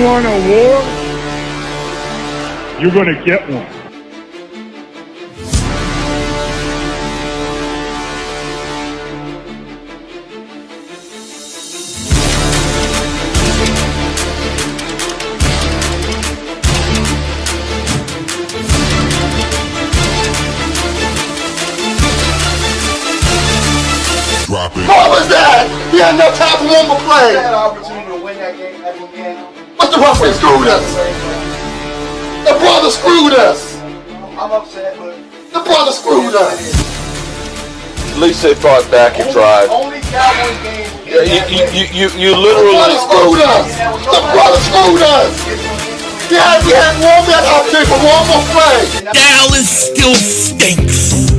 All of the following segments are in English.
want a war, you're going to get one. What was that? He had no time for one more play. He had an opportunity to win that game at the end. But the referee screwed us. The brother screwed us. I'm upset, but the brother screwed us. At least they fought back and tried. Only Cowboys game. You The literally brother screwed us. The brother screwed us. We had one man opportunity for one more play. Dallas still stinks.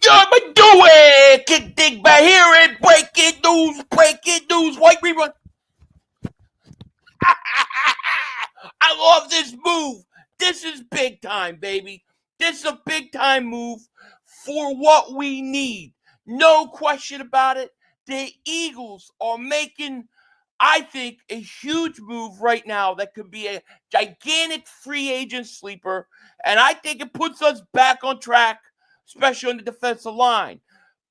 I'ma do it! Get Dingbat here and breaking news, white rerun. I love this move. This is big time, baby. This is a big time move for what we need. No question about it. The Eagles are making, I think, a huge move right now that could be a gigantic free agent sleeper, and I think it puts us back on track, especially on the defensive line.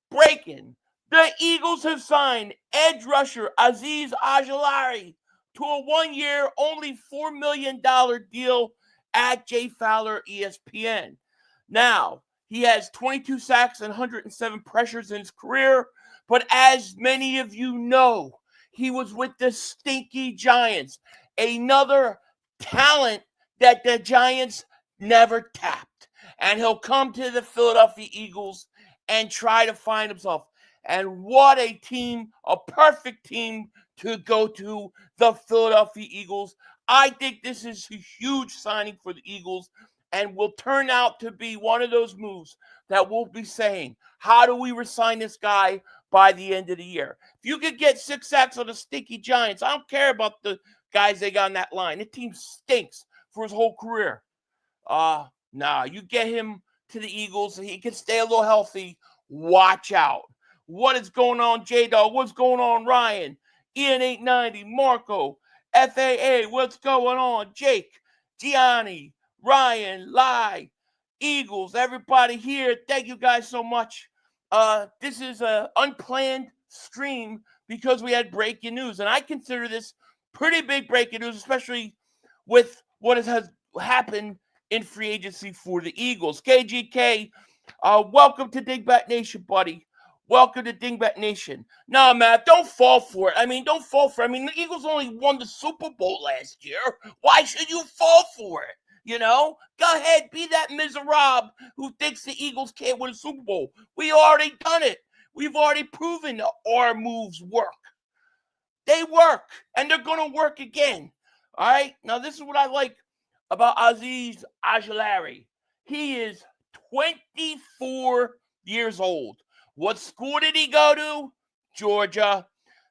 Breaking. The Eagles have signed edge rusher Azeez Ojulari to a one-year, only $4 million deal at Jay Fowler ESPN. Now, he has 22 sacks and 107 pressures in his career, but as many of you know, he was with the stinky Giants, another talent that the Giants never tapped. And he'll come to the Philadelphia Eagles and try to find himself. And what a team, a perfect team to go to, the Philadelphia Eagles. I think this is a huge signing for the Eagles and will turn out to be one of those moves that we'll be saying, how do we resign this guy by the end of the year? If you could get 6 sacks on the stinky Giants, I don't care about the guys they got on that line. The team stinks for his whole career. Nah, you get him to the Eagles, and he can stay a little healthy. Watch out. What is going on, J-Dog? What's going on, Ryan? Ian 890, Marco, FAA, what's going on? Jake, Gianni, Ryan, Lai, Eagles, everybody here. Thank you guys so much. This is an unplanned stream because we had breaking news, and I consider this pretty big breaking news, especially with what has happened in free agency for the Eagles. KGK, welcome to Dingbat Nation, buddy. Welcome to Dingbat Nation. No, man, don't fall for it. Don't fall for it. The Eagles only won the Super Bowl last year. Why should you fall for it? Go ahead, be that miserable who thinks the Eagles can't win a Super Bowl. We already done it. We've already proven our moves work. They work, and they're going to work again. All right? Now, this is what I like about Azeez Ojulari. He is 24 years old. What school did he go to? Georgia.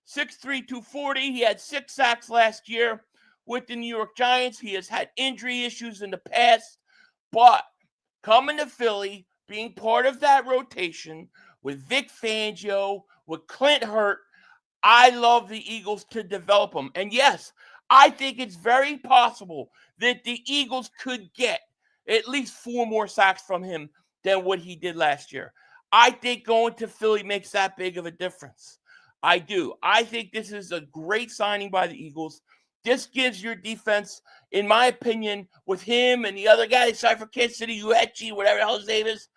6'3", 240. He had 6 sacks last year with the New York Giants. He has had injury issues in the past, but coming to Philly, being part of that rotation with Vic Fangio, with Clint Hurt, I love the Eagles to develop him. And yes, I think it's very possible that the Eagles could get at least 4 more sacks from him than what he did last year. I think going to Philly makes that big of a difference. I do. I think this is a great signing by the Eagles. This gives your defense, in my opinion, with him and the other guy they signed for Kansas City, Uechi, whatever the hell his name is,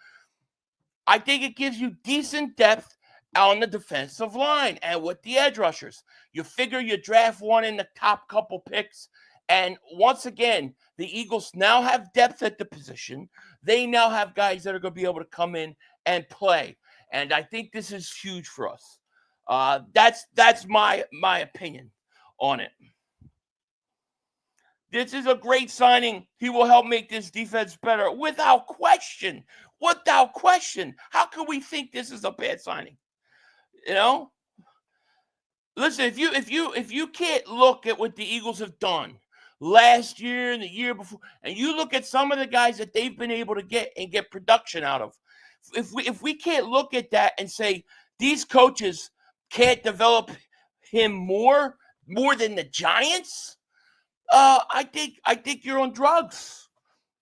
I think it gives you decent depth on the defensive line and with the edge rushers. You figure you draft one in the top couple picks, and once again, the Eagles now have depth at the position. They now have guys that are going to be able to come in and play, and I think this is huge for us. That's my opinion on it. This is a great signing. He will help make this defense better without question. Without question. How can we think this is a bad signing? Listen, if you can't look at what the Eagles have done last year and the year before, and you look at some of the guys that they've been able to get and get production out of, if we can't look at that and say these coaches can't develop him more, more than the Giants? I think you're on drugs.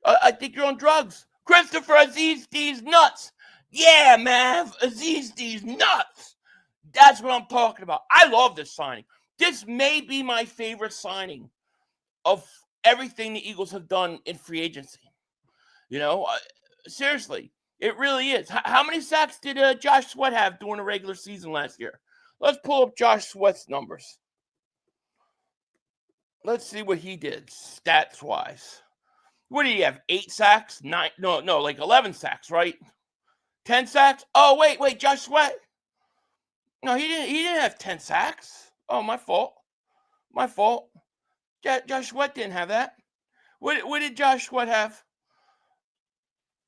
I think you're on drugs. Christopher, Azeez D's nuts. Yeah, man, Azeez D's nuts. That's what I'm talking about. I love this signing. This may be my favorite signing of everything the Eagles have done in free agency. You know, seriously, it really is. How many sacks did Josh Sweat have during the regular season last year? Let's pull up Josh Sweat's numbers. Let's see what he did stats-wise. What did he have? 8 sacks? 9? No, like 11 sacks, right? 10 sacks? Oh, wait, Josh Sweat. No, he didn't have 10 sacks. Oh, my fault. Josh Sweat didn't have that. What did Josh Sweat have?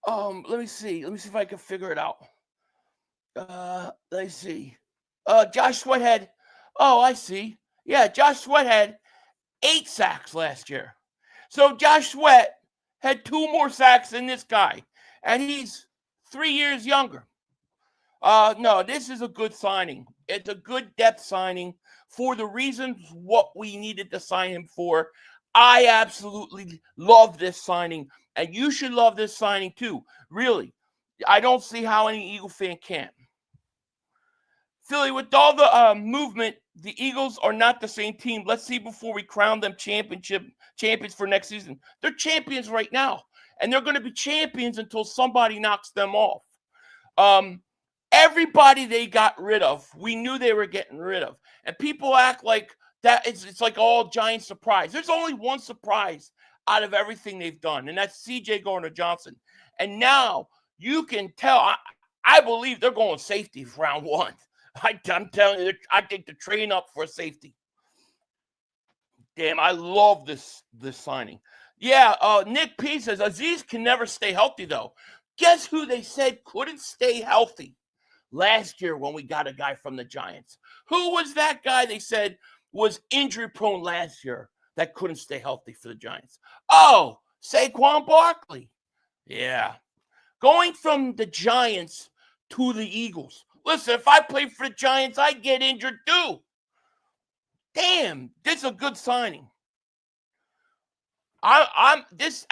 Let me see if I can figure it out. Let's see. Josh Sweat had, oh, I see. Yeah, Josh Sweat had 8 sacks last year. So Josh Sweat had 2 more sacks than this guy, and he's 3 years younger. No, this is a good signing. It's a good depth signing for the reasons what we needed to sign him for. I absolutely love this signing, and you should love this signing too. Really, I don't see how any Eagle fan can't. Philly, with all the movement, the Eagles are not the same team. Let's see before we crown them champions for next season. They're champions right now, and they're going to be champions until somebody knocks them off. Everybody they got rid of, we knew they were getting rid of. And people act like that it's like all giant surprise. There's only one surprise out of everything they've done, and that's C.J. Gardner-Johnson. And now you can tell, I believe they're going safety for round 1. I'm telling you, I think they're trading up for a safety. Damn, I love this signing. Yeah, Nick P says, Azeez can never stay healthy, though. Guess who they said couldn't stay healthy last year when we got a guy from the Giants? Who was that guy they said was injury-prone last year that couldn't stay healthy for the Giants? Oh, Saquon Barkley. Yeah. Going from the Giants to the Eagles. Listen, if I play for the Giants, I get injured too. Damn, this is a good signing. This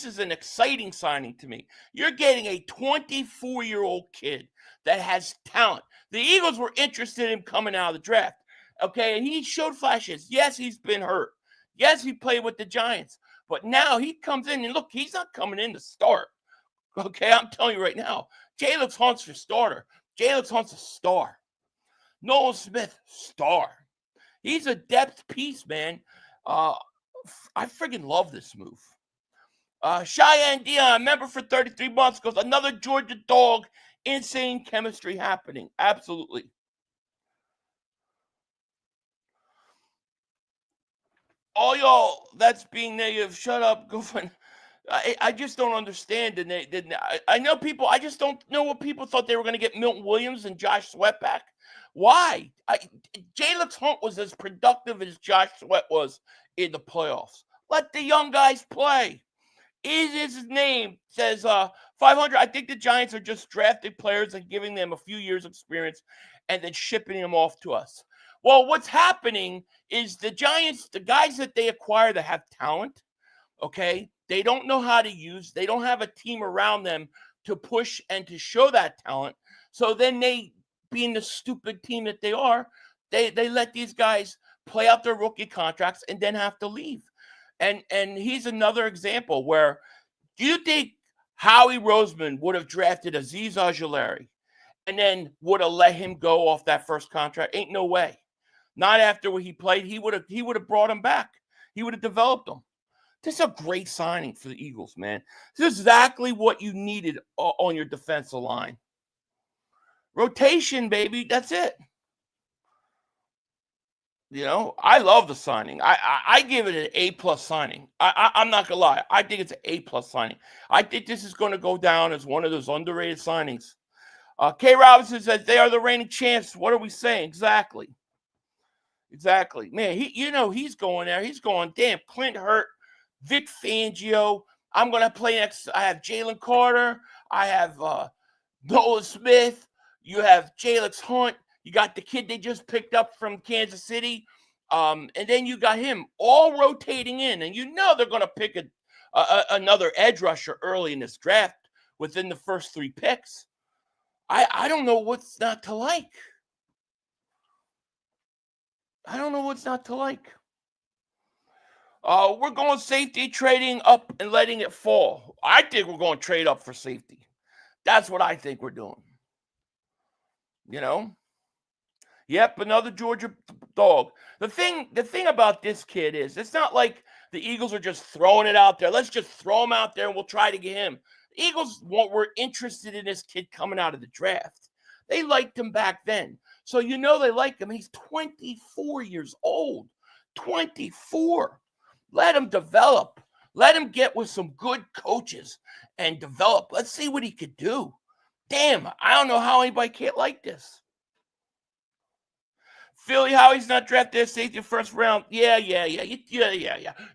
is an exciting signing to me. You're getting a 24-year-old kid that has talent. The Eagles were interested in him coming out of the draft. Okay, and he showed flashes. Yes, he's been hurt. Yes, he played with the Giants. But now he comes in and look, he's not coming in to start. Okay, I'm telling you right now. Jalen Hunt's your starter. Jalen Hunt's a star. Nolan Smith, star. He's a depth piece, man. I friggin' love this move. Cheyenne Dion, member for 33 months, goes, another Georgia dog. Insane chemistry happening. Absolutely. All y'all that's being negative, shut up. Go find. I just don't understand. I know people. I just don't know what people thought they were going to get Milton Williams and Josh Sweat back. Why? Jalen Hunt was as productive as Josh Sweat was in the playoffs. Let the young guys play. Is his name says 500. I think the Giants are just drafting players and giving them a few years experience and then shipping them off to us. Well, what's happening is the Giants, the guys that they acquire that have talent, okay, they don't know how to use. They don't have a team around them to push and to show that talent. So then they, being the stupid team that they are, they let these guys play out their rookie contracts and then have to leave. And he's another example where, do you think Howie Roseman would have drafted Azeez Ojulari and then would have let him go off that first contract? Ain't no way. Not after he played. He would have brought him back. He would have developed him. This is a great signing for the Eagles, man. This is exactly what you needed on your defensive line. Rotation, baby. That's it. You know, I love the signing. I give it an A+ signing. I'm not gonna lie. I think it's an A+ signing. I think this is going to go down as one of those underrated signings. K. Robinson says they are the reigning champs. What are we saying? Exactly. Man, he's going there. He's going, damn, Clint Hurt, Vic Fangio. I'm going to play next. I have Jalen Carter. I have Nolan Smith. You have Jalen Hunt. You got the kid they just picked up from Kansas City. And then you got him all rotating in. And you know they're going to pick another edge rusher early in this draft within the first 3 picks. I don't know what's not to like. I don't know what's not to like. We're going safety, trading up and letting it fall. I think we're going to trade up for safety. That's what I think we're doing. You know? Yep, another Georgia dog. The thing about this kid is it's not like the Eagles are just throwing it out there. Let's just throw him out there and we'll try to get him. The Eagles were interested in this kid coming out of the draft. They liked him back then. So you know they like him. He's 24 years old. 24. Let him develop. Let him get with some good coaches and develop. Let's see what he could do. Damn, I don't know how anybody can't like this. Philly, how he's not drafted as safety first round. Yeah.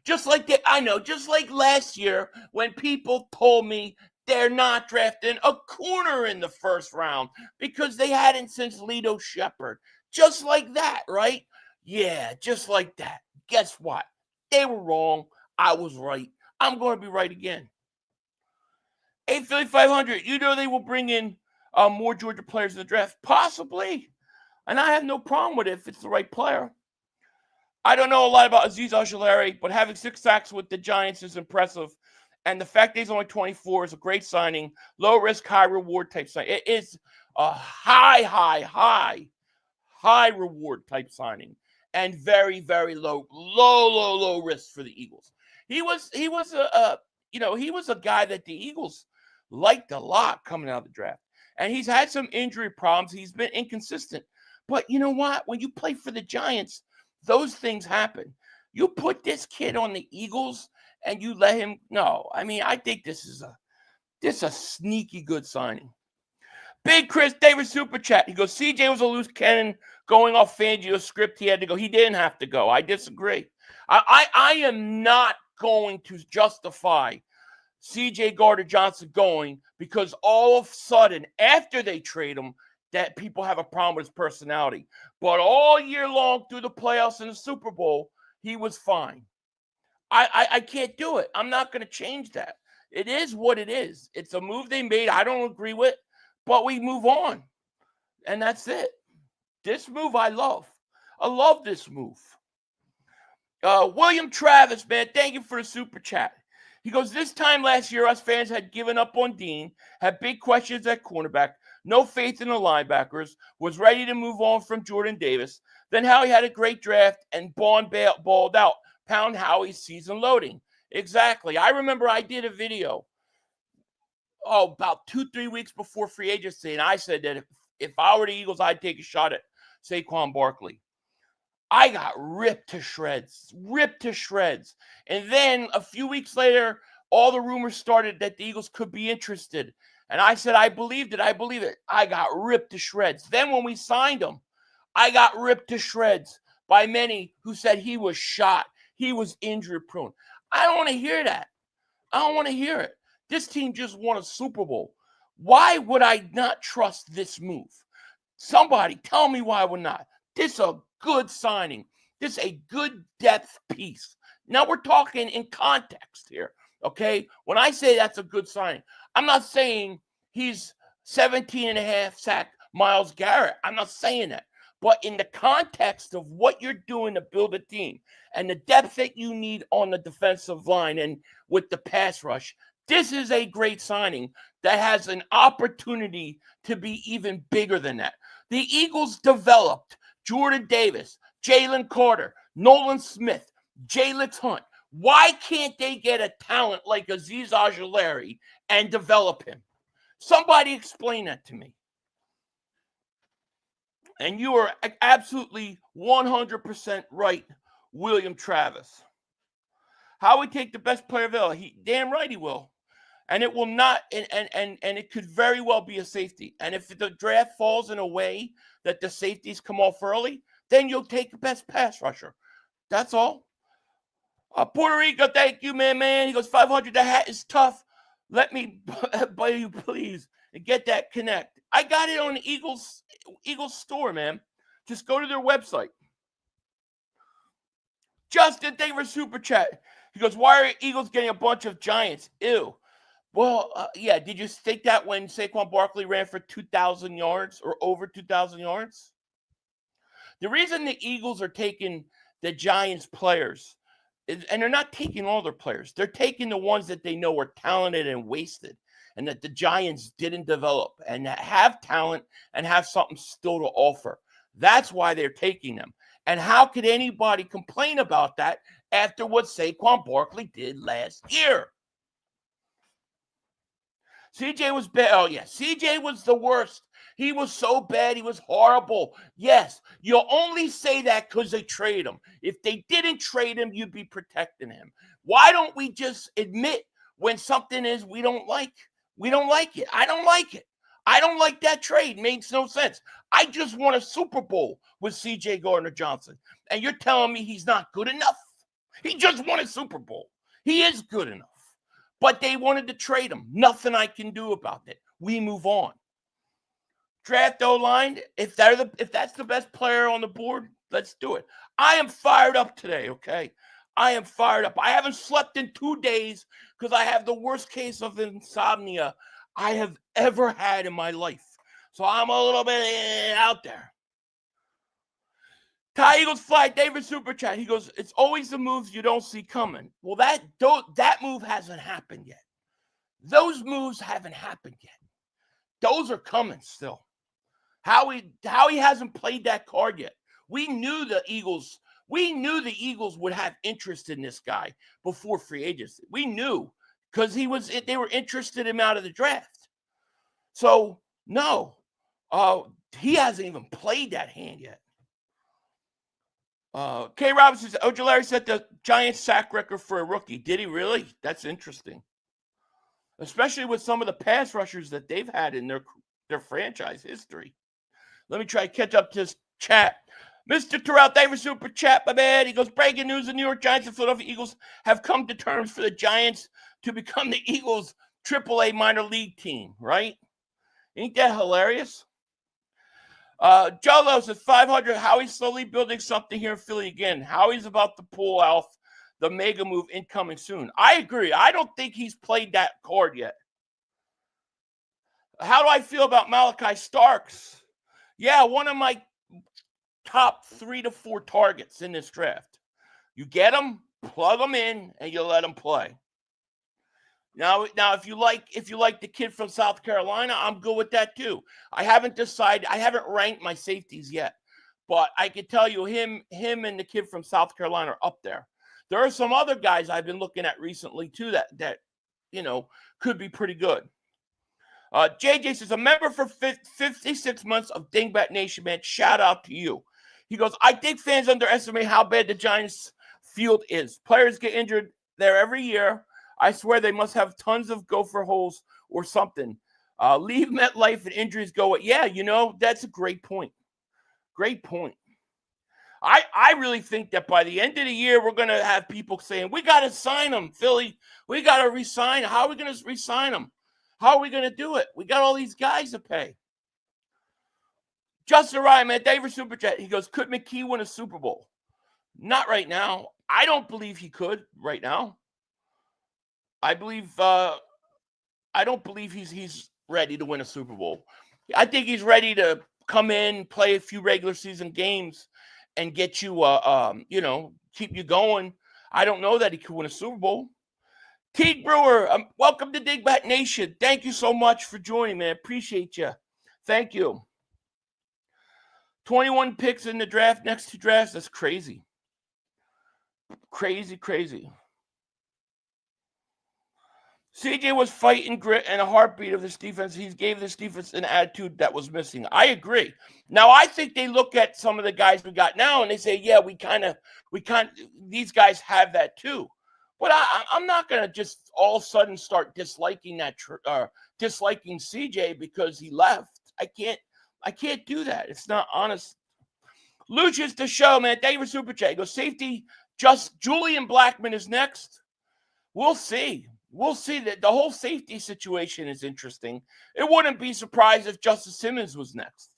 Just like that, I know, just like last year when people told me they're not drafting a corner in the first round because they hadn't since Lito Shepherd. Just like that, right? Yeah, just like that. Guess what? They were wrong. I was right. I'm going to be right again. 8 Philly 500. You know they will bring in more Georgia players in the draft. Possibly. And I have no problem with it if it's the right player. I don't know a lot about Azeez Ojulari, but having 6 sacks with the Giants is impressive. And the fact that he's only 24 is a great signing. Low risk, high reward type signing. It is a high reward type signing. And very, very low risk for the Eagles. He was a guy that the Eagles liked a lot coming out of the draft. And he's had some injury problems. He's been inconsistent. But you know what? When you play for the Giants, those things happen. You put this kid on the Eagles and you let him. No, I mean, I think this is a sneaky good signing. Big Chris Davis super chat. He goes, CJ was a loose cannon going off Fangio's script. He had to go. He didn't have to go. I disagree. I am not going to justify CJ Gardner-Johnson going because all of a sudden, after they trade him, that people have a problem with his personality. But all year long through the playoffs and the Super Bowl, he was fine. I can't do it. I'm not going to change that. It is what it is. It's a move they made. I don't agree with, but we move on. And that's it. This move I love. I love this move. William Travis, man, thank you for the super chat. He goes, this time last year, us fans had given up on Dean, had big questions at cornerback, no faith in the linebackers, was ready to move on from Jordan Davis. Then Howie had a great draft and balled out. Pound Howie's season loading. Exactly. I remember I did a video, about 2-3 weeks before free agency, and I said that if I were the Eagles, I'd take a shot at Saquon Barkley. I got ripped to shreds. And then a few weeks later, all the rumors started that the Eagles could be interested. And I said, I believed it. I got ripped to shreds. Then when we signed him, I got ripped to shreds by many who said he was shot. He was injury prone. I don't want to hear that. I don't want to hear it. This team just won a Super Bowl. Why would I not trust this move? Somebody tell me why I would not. This is a good signing. This is a good depth piece. Now we're talking in context here, okay? When I say that's a good signing, I'm not saying he's 17.5 sack Myles Garrett. I'm not saying that. But in the context of what you're doing to build a team and the depth that you need on the defensive line and with the pass rush, this is a great signing that has an opportunity to be even bigger than that. The Eagles developed Jordan Davis, Jalen Carter, Nolan Smith, Jalix Hunt. Why can't they get a talent like Azeez Ojulari and develop him? Somebody explain that to me. And you are absolutely 100% right, William Travis. How we take the best player available? Damn right he will. And it will not, and it could very well be a safety. And if the draft falls in a way that the safeties come off early, then you'll take the best pass rusher. That's all. Puerto Rico, thank you, man. He goes, 500, the hat is tough. Let me buy you, please, and get that connect. I got it on the Eagles store, man. Just go to their website. Justin, thank you for super chat. He goes, why are Eagles getting a bunch of Giants? Ew. Well, yeah, did you think that when Saquon Barkley ran for 2,000 yards or over 2,000 yards? The reason the Eagles are taking the Giants players, and they're not taking all their players, they're taking the ones that they know are talented and wasted, and that the Giants didn't develop, and that have talent and have something still to offer. That's why they're taking them. And how could anybody complain about that after what Saquon Barkley did last year? CJ was bad. Oh, yeah. CJ was the worst. He was so bad. He was horrible. Yes, you'll only say that because they trade him. If they didn't trade him, you'd be protecting him. Why don't we just admit when something is we don't like? We don't like it. I don't like it. I don't like that trade. Makes no sense. I just won a Super Bowl with CJ Gardner-Johnson. And you're telling me he's not good enough? He just won a Super Bowl. He is good enough. But they wanted to trade him. Nothing I can do about it. We move on. Draft O-line, if that's the best player on the board, let's do it. I am fired up today, okay? I am fired up. I haven't slept in 2 days because I have the worst case of insomnia I have ever had in my life. So I'm a little bit out there. Ty Eagles Fly, David Super Chat. He goes, it's always the moves you don't see coming. Well, that move hasn't happened yet. Those moves haven't happened yet. Those are coming still. Howie hasn't played that card yet. We knew the Eagles would have interest in this guy before free agency. We knew because they were interested in him out of the draft. So no, he hasn't even played that hand yet. K. Robinson says, Ojulari set the Giants sack record for a rookie. Did he really? That's interesting. Especially with some of the pass rushers that they've had in their franchise history. Let me try to catch up to this chat. Mr. Terrell, thank you for super chat, my man. He goes, breaking news, the New York Giants and Philadelphia Eagles have come to terms for the Giants to become the Eagles' AAA minor league team, right? Ain't that hilarious? Jolo says 500. Howie's slowly building something here in Philly again. Howie's about to pull off the mega move incoming soon. I agree. I don't think he's played that card yet. How do I feel about Malachi Starks? Yeah, one of my top 3 to 4 targets in this draft. You get them, plug them in, and you let them play. Now, if you like the kid from South Carolina, I'm good with that too. I haven't decided. I haven't ranked my safeties yet, but I can tell you him and the kid from South Carolina are up there. There are some other guys I've been looking at recently too that could be pretty good. JJ says, a member for 56 months of Dingbat Nation, man. Shout out to you. He goes, I think fans underestimate how bad the Giants field is. Players get injured there every year. I swear they must have tons of gopher holes or something. Leave MetLife and injuries go. Yeah, that's a great point. Great point. I really think that by the end of the year, we're going to have people saying, we got to sign him, Philly. We got to re-sign. How are we going to re-sign him? How are we going to do it? We got all these guys to pay. Justin Ryan, man, David Super Chat. He goes, could McKee win a Super Bowl? Not right now. I don't believe he could right now. I don't believe he's ready to win a Super Bowl. I think he's ready to come in, play a few regular season games, and get you, keep you going. I don't know that he could win a Super Bowl. Teague Brewer, welcome to Dingbat Nation. Thank you so much for joining, man. Appreciate you. Thank you. 21 picks in the draft, next 2 drafts. That's crazy. Crazy. CJ was fighting grit and a heartbeat of this defense. He gave this defense an attitude that was missing. I agree. Now, I think they look at some of the guys we got now and they say, yeah, these guys have that too. But I'm not going to just all of a sudden start disliking disliking CJ because he left. I can't do that. It's not honest. Lucius the show, man. Thank you for super chat. He goes, safety, just Julian Blackmon is next. We'll see. we'll see. That the whole safety situation is interesting. It wouldn't be surprised if Justice Simmons was next.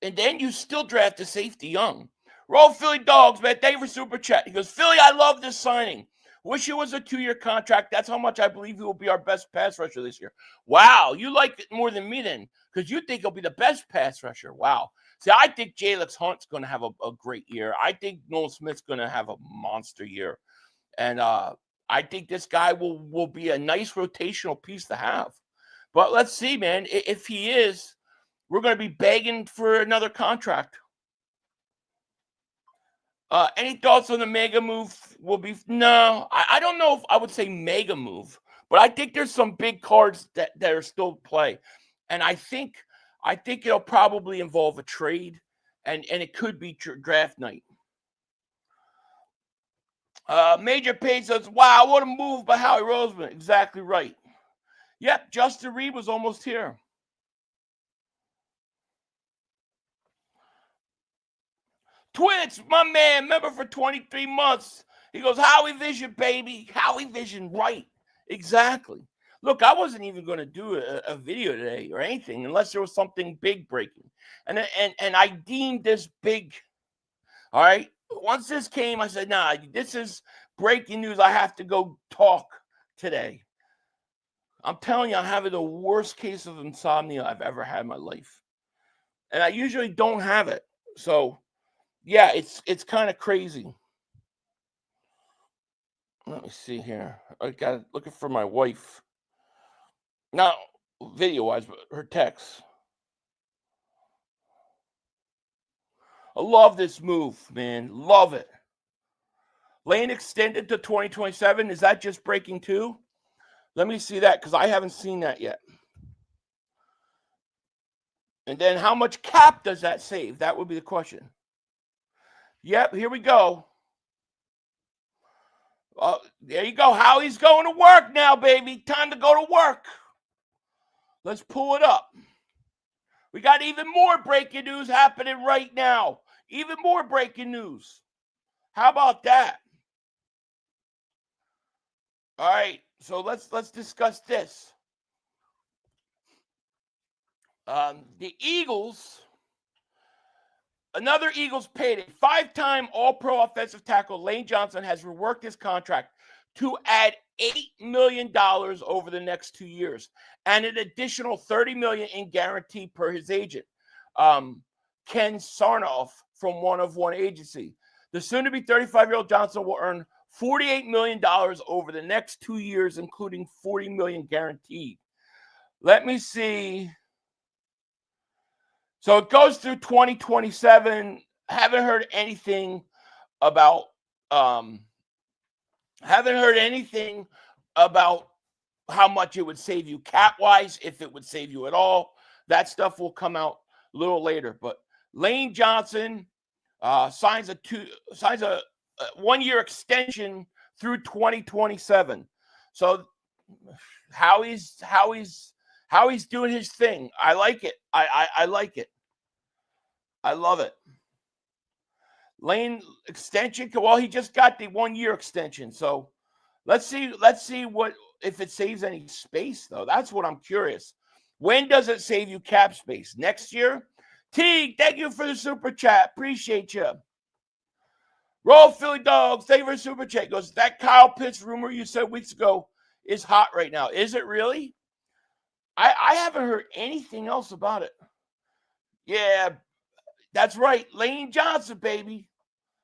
And then you still draft a safety young. Roll Philly Dogs, man. Thank you for Super Chat. He goes, Philly, I love this signing. Wish it was a 2-year contract. That's how much I believe he will be our best pass rusher this year. Wow, you like it more than me then, because you think he'll be the best pass rusher. Wow. See, I think Jalen Hunt's going to have a great year. I think Nolan Smith's going to have a monster year. And I think this guy will be a nice rotational piece to have. But let's see, man. If he is, we're going to be begging for another contract. Any thoughts on the mega move? No, I don't know if I would say mega move, but I think there's some big cards that are still in play. And I think it'll probably involve a trade, and it could be draft night. Major Page says, wow, what a move by Howie Roseman. Exactly right. Yep, Justin Reed was almost here. Twitch, my man, member for 23 months. He goes, Howie Vision, baby. Howie Vision, right. Exactly. Look, I wasn't even going to do a video today or anything unless there was something big breaking. And I deemed this big. All right. Once this came, I said, nah, this is breaking news. I have to go talk today. I'm telling you, I'm having the worst case of insomnia I've ever had in my life. And I usually don't have it. So, yeah, it's kind of crazy. Let me see here. I got looking for my wife. Not video-wise, but her text. I love this move, man. Love it. Lane extended to 2027. Is that just breaking too? Let me see that, because I haven't seen that yet. And then how much cap does that save? That would be the question. Yep, here we go. There you go. Howie's going to work now, baby. Time to go to work. Let's pull it up. We got even more breaking news happening right now. Even more breaking news. How about that? All right, so let's discuss this. The Eagles, another Eagles payday. 5-time All-Pro offensive tackle Lane Johnson has reworked his contract to add $8 million over the next 2 years and an additional $30 million in guarantee per his agent, Ken Sarnoff from One of One Agency. The soon-to-be 35-year-old Johnson will earn $48 million over the next 2 years, including $40 million guaranteed. Let me see. So it goes through 2027. Haven't heard anything about how much it would save you cap-wise, if it would save you at all. That stuff will come out a little later. But Lane Johnson signs a 1-year extension through 2027. So Howie's doing his thing. I like it. I like it. I love it. Lane extension. Well, he just got the 1-year extension. So let's see what if it saves any space, though. That's what I'm curious. When does it save you cap space? Next year? Teague, thank you for the super chat. Appreciate you. Roll Philly Dogs, thank you for the super chat. Goes, that Kyle Pitts rumor you said weeks ago is hot right now. Is it really? I haven't heard anything else about it. Yeah, that's right. Lane Johnson, baby.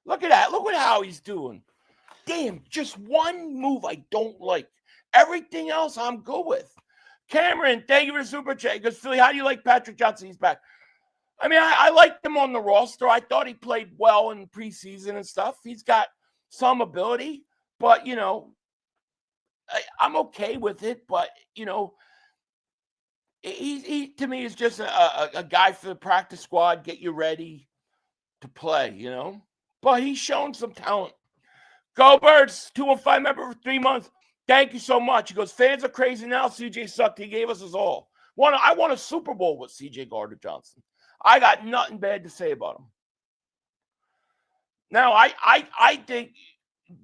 Look at that. Look at how he's doing. Damn, just one move I don't like. Everything else I'm good with. Cameron, thank you for the super chat. He goes, Philly, how do you like Patrick Johnson? He's back. I mean, I liked him on the roster. I thought he played well in preseason and stuff. He's got some ability, but, I'm okay with it. But, he to me is just a guy for the practice squad, get you ready to play, But he's shown some talent. Go Birds, 215 member for 3 months. Thank you so much. He goes, fans are crazy now. CJ sucked. He gave us his all. I won a Super Bowl with CJ Gardner-Johnson. I got nothing bad to say about him. Now, I think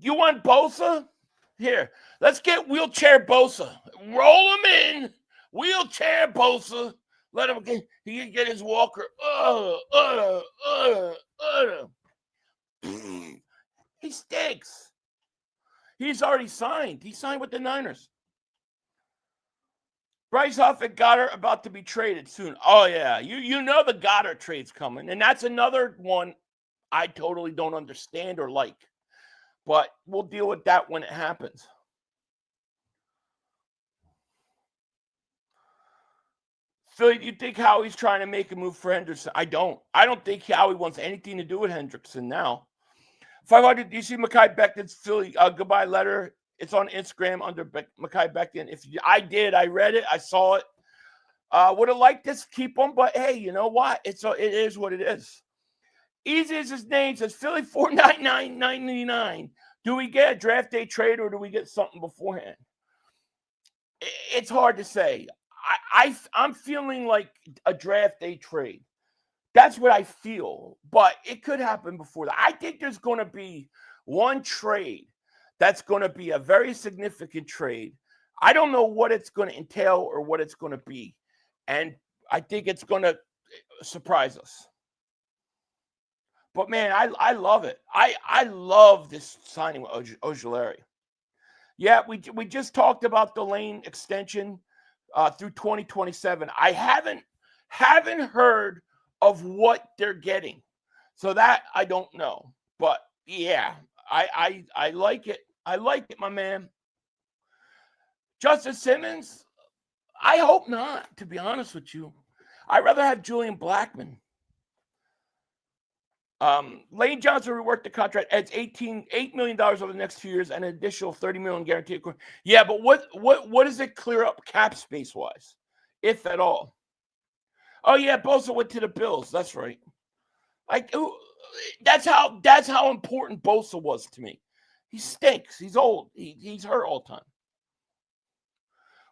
you want Bosa? Here, let's get wheelchair Bosa. Roll him in. Wheelchair Bosa. Let him get, he can get his walker. He stinks. He's already signed. He signed with the Niners. Bryce Huff and Goddard about to be traded soon. Oh, yeah. You know the Goddard trade's coming. And that's another one I totally don't understand or like. But we'll deal with that when it happens. Philly, do you think Howie's trying to make a move for Hendrickson? I don't. I don't think Howie wants anything to do with Hendrickson now. 500, do you see Mekhi Becton's Philly goodbye letter? It's on Instagram under Mekhi Becton. I did. I read it. I saw it. Would have liked this, keep him, but hey, you know what? It is what it is. Easy as his name says, Philly 499.99. Do we get a draft day trade or do we get something beforehand? It's hard to say. I'm feeling like a draft day trade. That's what I feel, but it could happen before that. I think there's going to be one trade that's going to be a very significant trade. I don't know what it's going to entail or what it's going to be, and I think it's going to surprise us. But, man, I love it. I love this signing with Ojulari. Yeah, we just talked about the lane extension through 2027. I haven't heard of what they're getting. So that I don't know. But, yeah, I like it. I like it, my man. Justice Simmons, I hope not, to be honest with you. I'd rather have Julian Blackmon. Lane Johnson reworked the contract. Adds $8 million over the next 2 years and an additional $30 million guaranteed. Yeah, but what does it clear up cap space wise, if at all? Oh yeah, Bosa went to the Bills. That's right. That's how important Bosa was to me. He stinks. He's old. He's hurt all the time.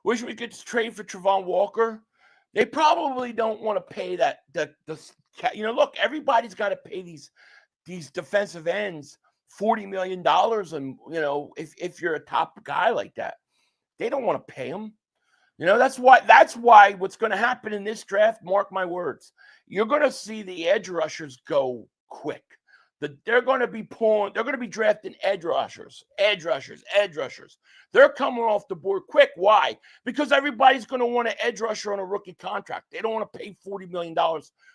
Wish we could trade for Travon Walker. They probably don't want to pay that. Look, everybody's got to pay these defensive ends $40 million, and if you're a top guy like that, they don't want to pay them. That's why what's going to happen in this draft, mark my words, you're going to see the edge rushers go quick. They're going to be drafting edge rushers. They're coming off the board quick. Why? Because everybody's going to want an edge rusher on a rookie contract. They don't want to pay $40 million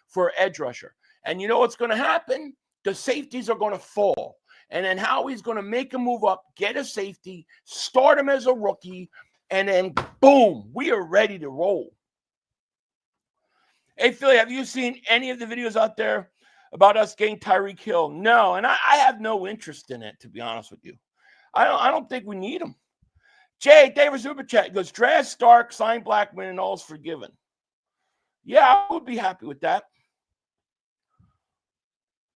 for an edge rusher. And you know what's going to happen? The safeties are going to fall. And then Howie's going to make a move up, get a safety, start him as a rookie, and then boom, we are ready to roll. Hey, Philly, have you seen any of the videos out there about us getting Tyreek Hill? No, and I have no interest in it, to be honest with you. I don't think we need him. Jay Davis Super Chat goes, draft Stark, sign Blackmon, and all's forgiven. Yeah, I would be happy with that.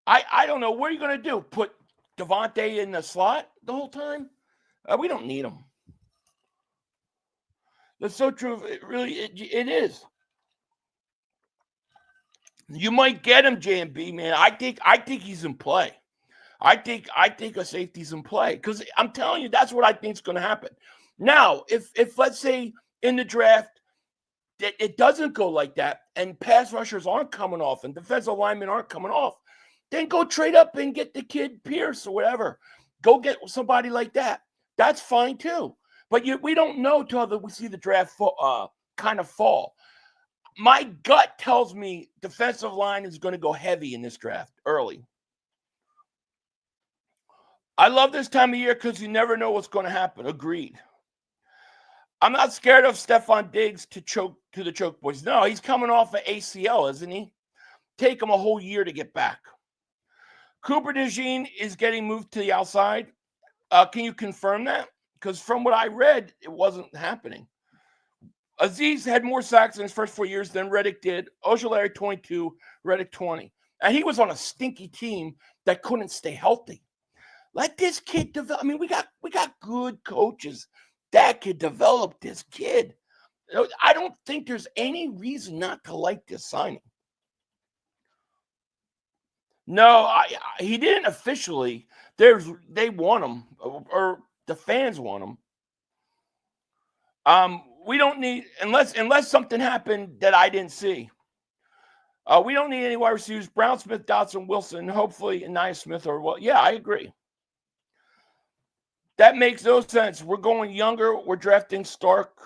I don't know. What are you going to do? Put Devontae in the slot the whole time? We don't need him. That's so true. It is. You might get him, JMB, man. I think he's in play. I think a safety's in play because I'm telling you, that's what I think is going to happen. Now, if let's say in the draft it doesn't go like that, and pass rushers aren't coming off, and defensive linemen aren't coming off, then go trade up and get the kid Pierce or whatever. Go get somebody like that. That's fine too. But we don't know till we see the draft kind of fall. My gut tells me defensive line is going to go heavy in this draft early. I love this time of year because you never know what's going to happen. Agreed. I'm not scared of Stephon Diggs to the choke boys. No, he's coming off an ACL, isn't he? Take him a whole year to get back. Cooper DeJean is getting moved to the outside. Can you confirm that? Because from what I read, it wasn't happening. Azeez had more sacks in his first 4 years than Reddick did. Ojulari 22, Reddick 20. And he was on a stinky team that couldn't stay healthy. Let this kid develop. I mean, we got good coaches that could develop this kid. I don't think there's any reason not to like this signing. No, he didn't officially. They want him, or The fans want him. We don't need, unless something happened that I didn't see. We don't need any wide receivers. Brown, Smith, Dotson, Wilson, hopefully Anaya Smith yeah, I agree. That makes no sense. We're going younger. We're drafting Stark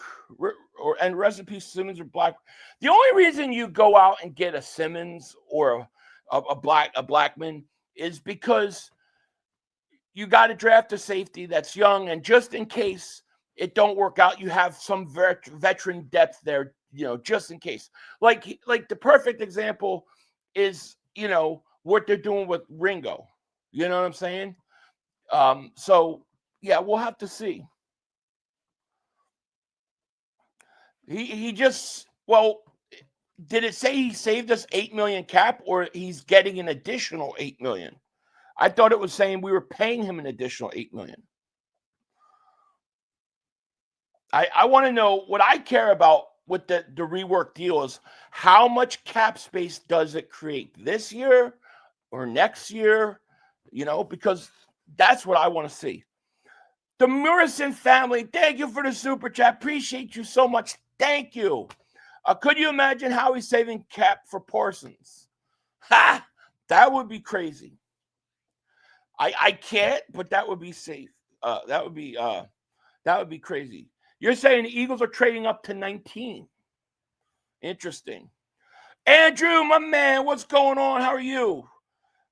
and rest in peace Simmons or Black. The only reason you go out and get a Simmons or a Blackman is because you got to draft a safety that's young, and just in case it don't work out, you have some veteran depth there, just in case. Like the perfect example is, what they're doing with Ringo. You know what I'm saying? So yeah, we'll have to see. He just, did it say he saved us $8 million cap, or he's getting an additional $8 million? I thought it was saying we were paying him an additional $8 million. I want to know, what I care about with the rework deal is how much cap space does it create this year or next year, because that's what I want to see. The Murison family, thank you for the super chat. Appreciate you so much. Thank you. Could you imagine how he's saving cap for Parsons? Ha! That would be crazy. I can't, but that would be safe. That would be crazy. You're saying the Eagles are trading up to 19. Interesting. Andrew, my man, what's going on? How are you?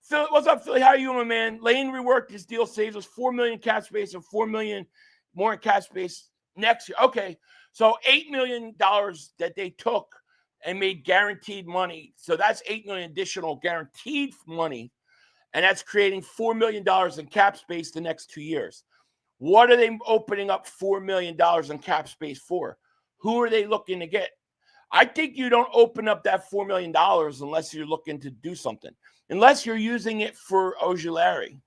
Phil, what's up, Philly? How are you, my man? Lane reworked his deal, saves us $4 million cap space and $4 million more in cap space next year. Okay, so $8 million that they took and made guaranteed money. So that's $8 million additional guaranteed money, and that's creating $4 million in cap space the next 2 years. What are they opening up $4 million in cap space for? Who are they looking to get? I think you don't open up that $4 million unless you're looking to do something. Unless you're using it for Ojulari.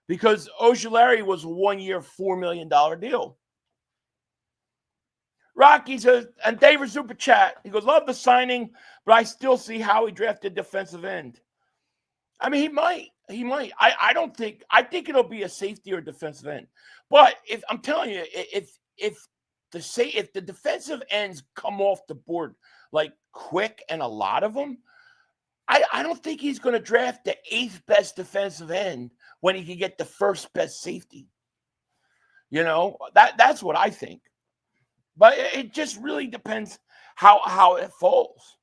Because Ojulari was a 1-year, $4 million deal. Rocky says, and David Super Chat, he goes, love the signing, but I still see how he drafted defensive end. I mean, he might. I think it'll be a safety or defensive end. But if I'm telling you, if the defensive ends come off the board like quick, and a lot of them, I don't think he's going to draft the 8th best defensive end when he can get the 1st best safety. That's what I think. But it just really depends how it falls.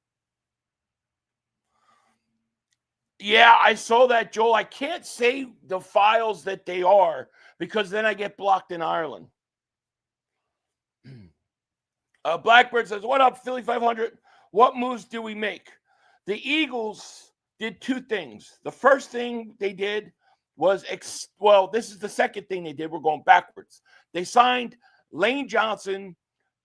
Yeah, I saw that, Joel. I can't say the files that they are because then I get blocked in Ireland. Blackbird says, what up, Philly 500? What moves do we make? The Eagles did 2 things. The first thing they did was, this is the second thing they did. We're going backwards. They signed Lane Johnson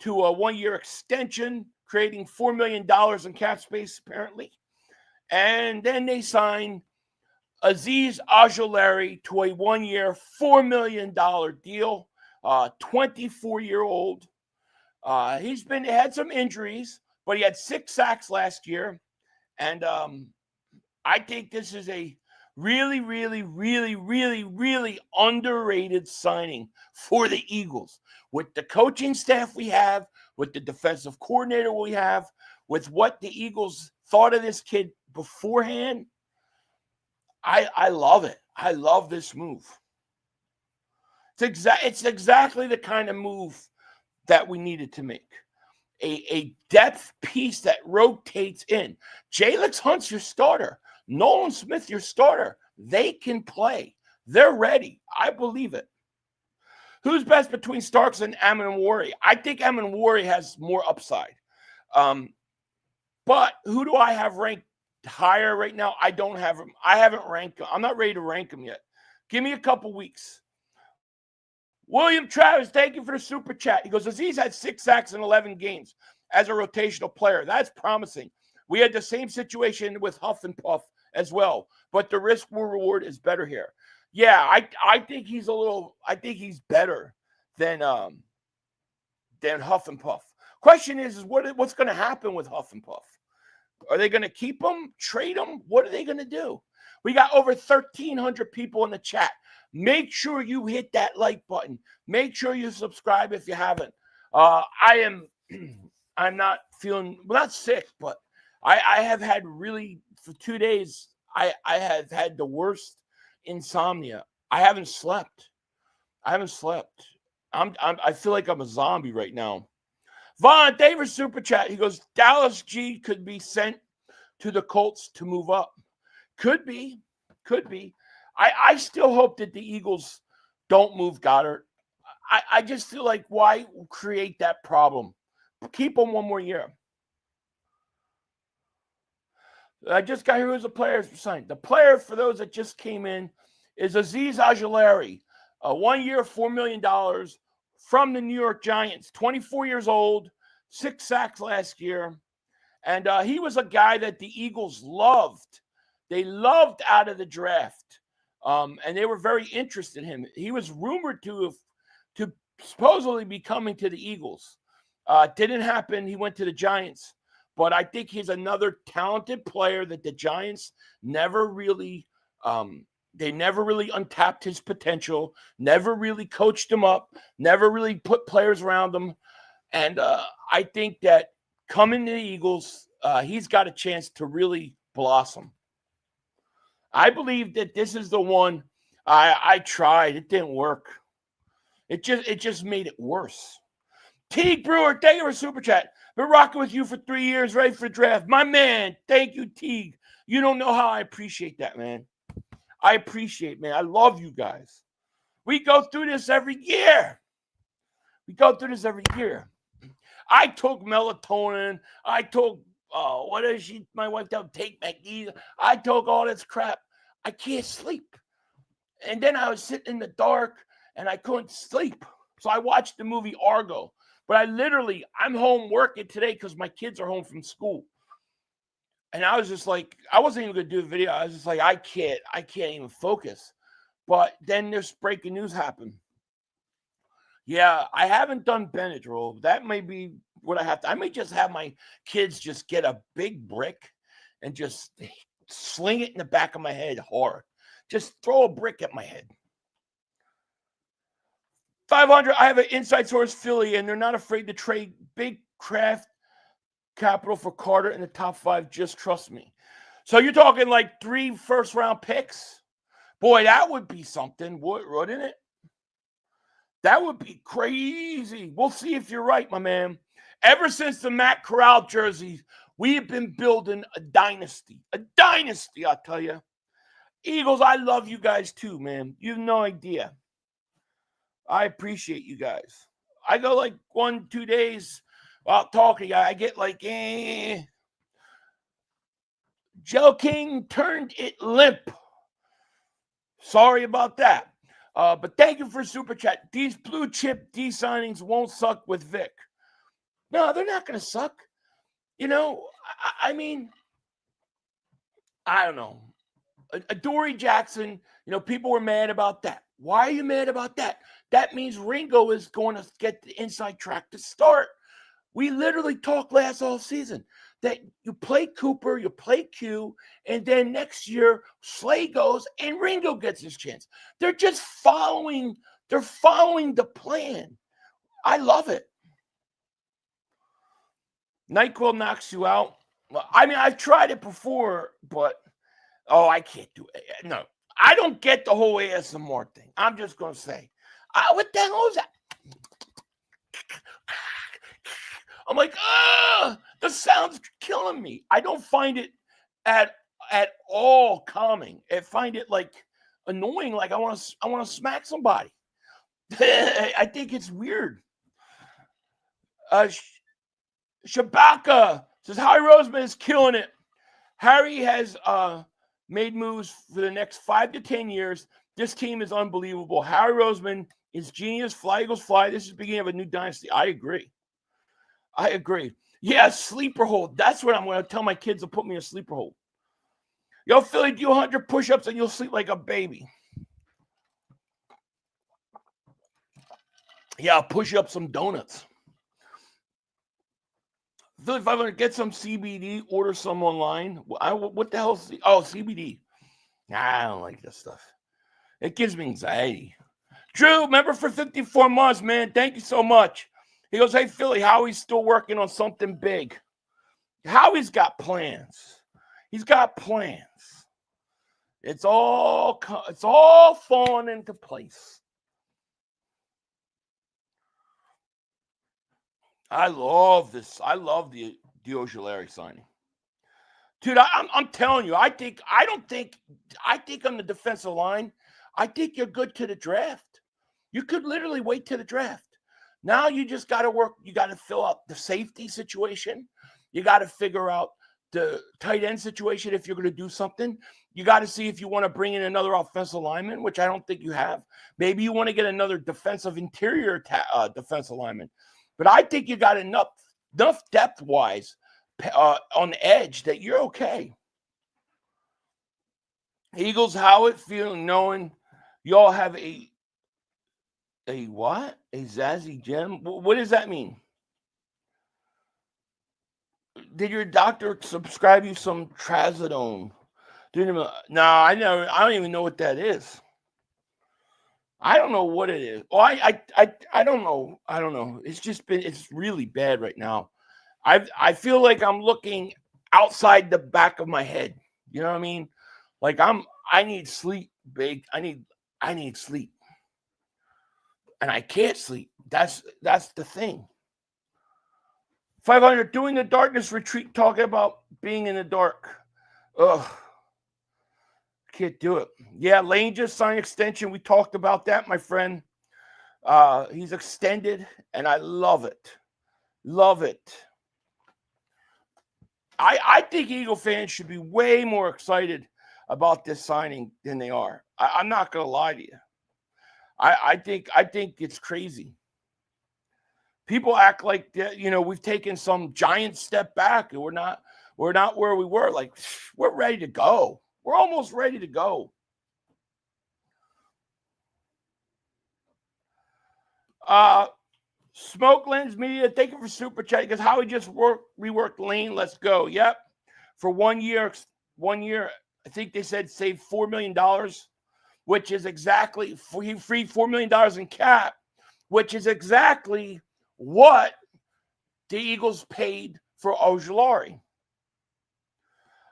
to a 1-year extension, creating $4 million in cap space, apparently. And then they signed Azeez Ojulari to a 1-year, $4 million deal, 24-year-old. He had some injuries, but he had 6 sacks last year. And I think this is a really, really, really, really, really underrated signing for the Eagles. With the coaching staff we have, with the defensive coordinator we have, with what the Eagles thought of this kid beforehand, I love it. I love this move. It's exactly the kind of move that we needed to make. A depth piece that rotates in. Jalix Hunt's your starter. Nolan Smith, your starter. They can play. They're ready. I believe it. Who's best between Starks and Amenwari? I think Amenwari has more upside. But who do I have ranked higher right now? I don't have him. I haven't ranked him. I'm not ready to rank him yet. Give me a couple weeks. William Travis, thank you for the super chat. He goes, Azeez had 6 sacks in 11 games as a rotational player. That's promising. We had the same situation with Huff and Puff as well, but the risk reward is better here. Yeah, I think he's better than Huff and Puff. Question is what's going to happen with Huff and Puff? Are they going to keep him, trade him? What are they going to do? We got over 1,300 people in the chat. make sure you hit that like button. Make sure you subscribe if you haven't. I'm not feeling, well, not sick, but I have had really, for 2 days, I have had the worst insomnia. I haven't slept. I feel like I'm a zombie right now. Vaughn, thank you for super chat. He goes, Dallas G could be sent to the Colts to move up. Could be. I still hope that the Eagles don't move Goddard. I just feel like, why create that problem? Keep him one more year. I just got here who's the players signed. The player, for those that just came in, is Azeez Ojulari. 1 year, $4 million from the New York Giants. 24 years old, 6 sacks last year. And he was a guy that the Eagles loved. They loved out of the draft. And they were very interested in him. He was rumored to supposedly be coming to the Eagles. Didn't happen. He went to the Giants. But I think he's another talented player that the Giants never really they never really untapped his potential, never really coached him up, never really put players around him. And I think that coming to the Eagles, he's got a chance to really blossom. I believe that this is the one. I tried. It didn't work. It just made it worse. Teague Brewer, thank you for super chat. Been rocking with you for 3 years, ready for the draft. My man, thank you, Teague. You don't know how I appreciate that, man. I appreciate, man. I love you guys. We go through this every year. I took melatonin. I took, my wife told take magnesium. I took all this crap. I can't sleep. And then I was sitting in the dark and I couldn't sleep. So I watched the movie Argo. But I'm home working today because my kids are home from school. And I was just like, I wasn't even going to do a video. I was just like, I can't even focus. But then this breaking news happened. Yeah, I haven't done Benadryl. That may be what I have to. I may just have my kids just get a big brick and just sling it in the back of my head hard. Just throw a brick at my head. 500, I have an inside source, Philly, and they're not afraid to trade big craft capital for Carter in the top 5. Just trust me. So you're talking like 3 first-round picks? Boy, that would be something, wouldn't it? That would be crazy. We'll see if you're right, my man. Ever since the Matt Corral jerseys, we have been building a dynasty. A dynasty, I'll tell you. Eagles, I love you guys too, man. You have no idea. I appreciate you guys. I go like 1-2 days without talking. I get like, Joe King turned it limp. Sorry about that. But thank you for super chat. These blue chip D signings won't suck with Vic. No, they're not going to suck. You know, I mean, I don't know. Adoree Jackson, people were mad about that. Why are you mad about that? That means Ringo is going to get the inside track to start. We literally talked last offseason that you play Cooper, you play Q, and then next year Slay goes and Ringo gets his chance. They're just following the plan. I love it. NyQuil knocks you out. I mean, I've tried it before, but I can't do it. No, I don't get the whole ASMR thing. I'm just going to say, what the hell is that? I'm like, the sound's killing me. I don't find it at all calming. I find it like annoying. Like I want to smack somebody. I think it's weird. Shabaka says Harry Roseman is killing it. Harry has made moves for the next 5 to 10 years. This team is unbelievable. Harry Roseman is genius. Fly Eagles fly. This is the beginning of a new dynasty. I agree. Yeah, sleeper hold. That's what I'm going to tell my kids to put me in a sleeper hold. Yo, Philly, do 100 push-ups and you'll sleep like a baby. Yeah, I'll push up some donuts. Philly 500, get some CBD, order some online. What the hell is CBD? Nah, I don't like this stuff. It gives me anxiety. Drew, member for 54 months, man. Thank you so much. He goes, hey, Philly, Howie's still working on something big. Howie's got plans. He's got plans. It's all falling into place. I love this. I love the Ojulari signing. Dude, I'm telling you, I think on the defensive line, I think you're good to the draft. You could literally wait to the draft. Now you just got to work. You got to fill out the safety situation. You got to figure out the tight end situation if you're going to do something. You got to see if you want to bring in another offensive lineman, which I don't think you have. Maybe you want to get another defensive interior defensive lineman. But I think you got enough depth-wise on the edge that you're okay. Eagles, how it feeling knowing y'all have a what? A Zazzy gem? What does that mean? Did your doctor prescribe you some trazodone? No, I don't even know what that is. I don't know what it is. Oh, I don't know. I don't know. It's really bad right now. I feel like I'm looking outside the back of my head. You know what I mean? Like I need sleep, big. I need sleep. And I can't sleep. That's the thing. 500 doing the darkness retreat, talking about being in the dark. Ugh. Can't do it. Yeah, Lane just signed extension. We talked about that, my friend. He's extended, and I love it. Love it. I think Eagle fans should be way more excited about this signing than they are. I'm not going to lie to you. I think it's crazy. People act like we've taken some giant step back, and we're not where we were. Like, we're ready to go. We're almost ready to go. Smoke Lens Media, thank you for super chat. Because how we just reworked Lane. Let's go. Yep. For 1 year, I think they said save $4 million, which is exactly he freed $4 million in cap, which is exactly what the Eagles paid for Ojulari.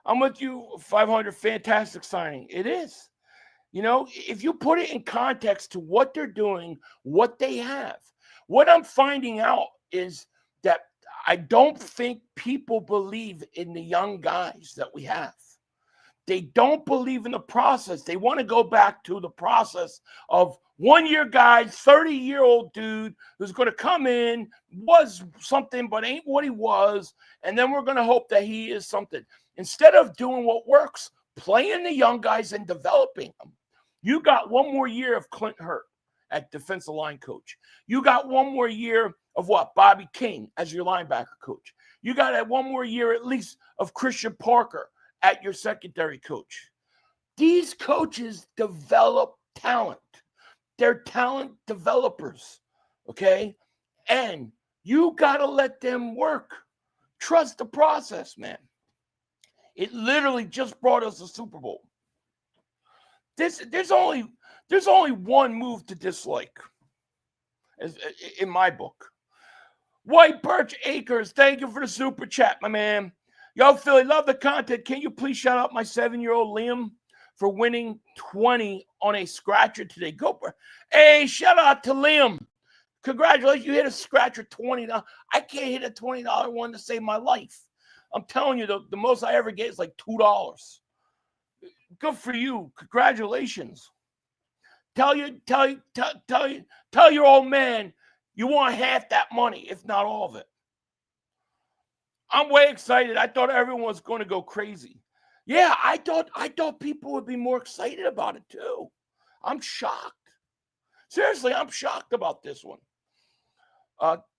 I'm with you, 500, fantastic signing. It is. If you put it in context to what they're doing, what they have, what I'm finding out is that I don't think people believe in the young guys that we have. They don't believe in the process. They want to go back to the process of 1 year guy, 30-year-old dude who's going to come in, was something, but ain't what he was. And then we're going to hope that he is something. Instead of doing what works, playing the young guys and developing them. You got 1 more year of Clint Hurt at defensive line coach. You got 1 more year of what? Bobby King as your linebacker coach. You got 1 more year at least of Christian Parker at your secondary coach. These coaches develop talent. They're talent developers, okay? And you got to let them work. Trust the process, man. It literally just brought us a Super Bowl. There's only one move to dislike, in my book. White Birch Acres, thank you for the super chat, my man. Yo, Philly, love the content. Can you please shout out my 7-year-old Liam for winning 20 on a scratcher today? Go, hey, shout out to Liam. Congratulations, you hit a scratcher $20. I can't hit a $20 one to save my life. I'm telling you, the most I ever get is like $2. Good for you. Congratulations. Tell your old man you want half that money, if not all of it. I'm way excited. I thought everyone was going to go crazy. Yeah, I thought people would be more excited about it too. I'm shocked. Seriously, I'm shocked about this one.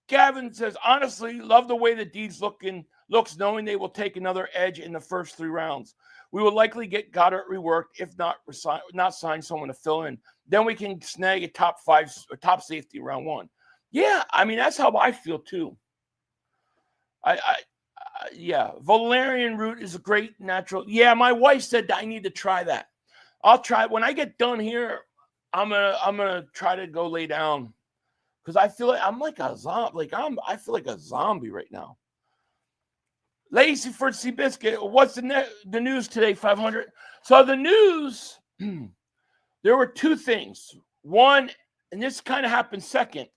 Gavin says, honestly, love the way the Deeds looks, knowing they will take another edge in the first 3 rounds. We will likely get Goddard reworked, if not sign someone to fill in. Then we can snag a top 5 or top safety round 1. Yeah, I mean, that's how I feel too. Yeah, valerian root is a great natural. Yeah, my wife said that I need to try that. I'll try it when I get done here. I'm gonna try to go lay down because I feel like I'm like a zombie. I feel like a zombie right now. Lazy for Seabiscuit. What's the news today? 500. So the news. There were two things. One, and this kind of happened second,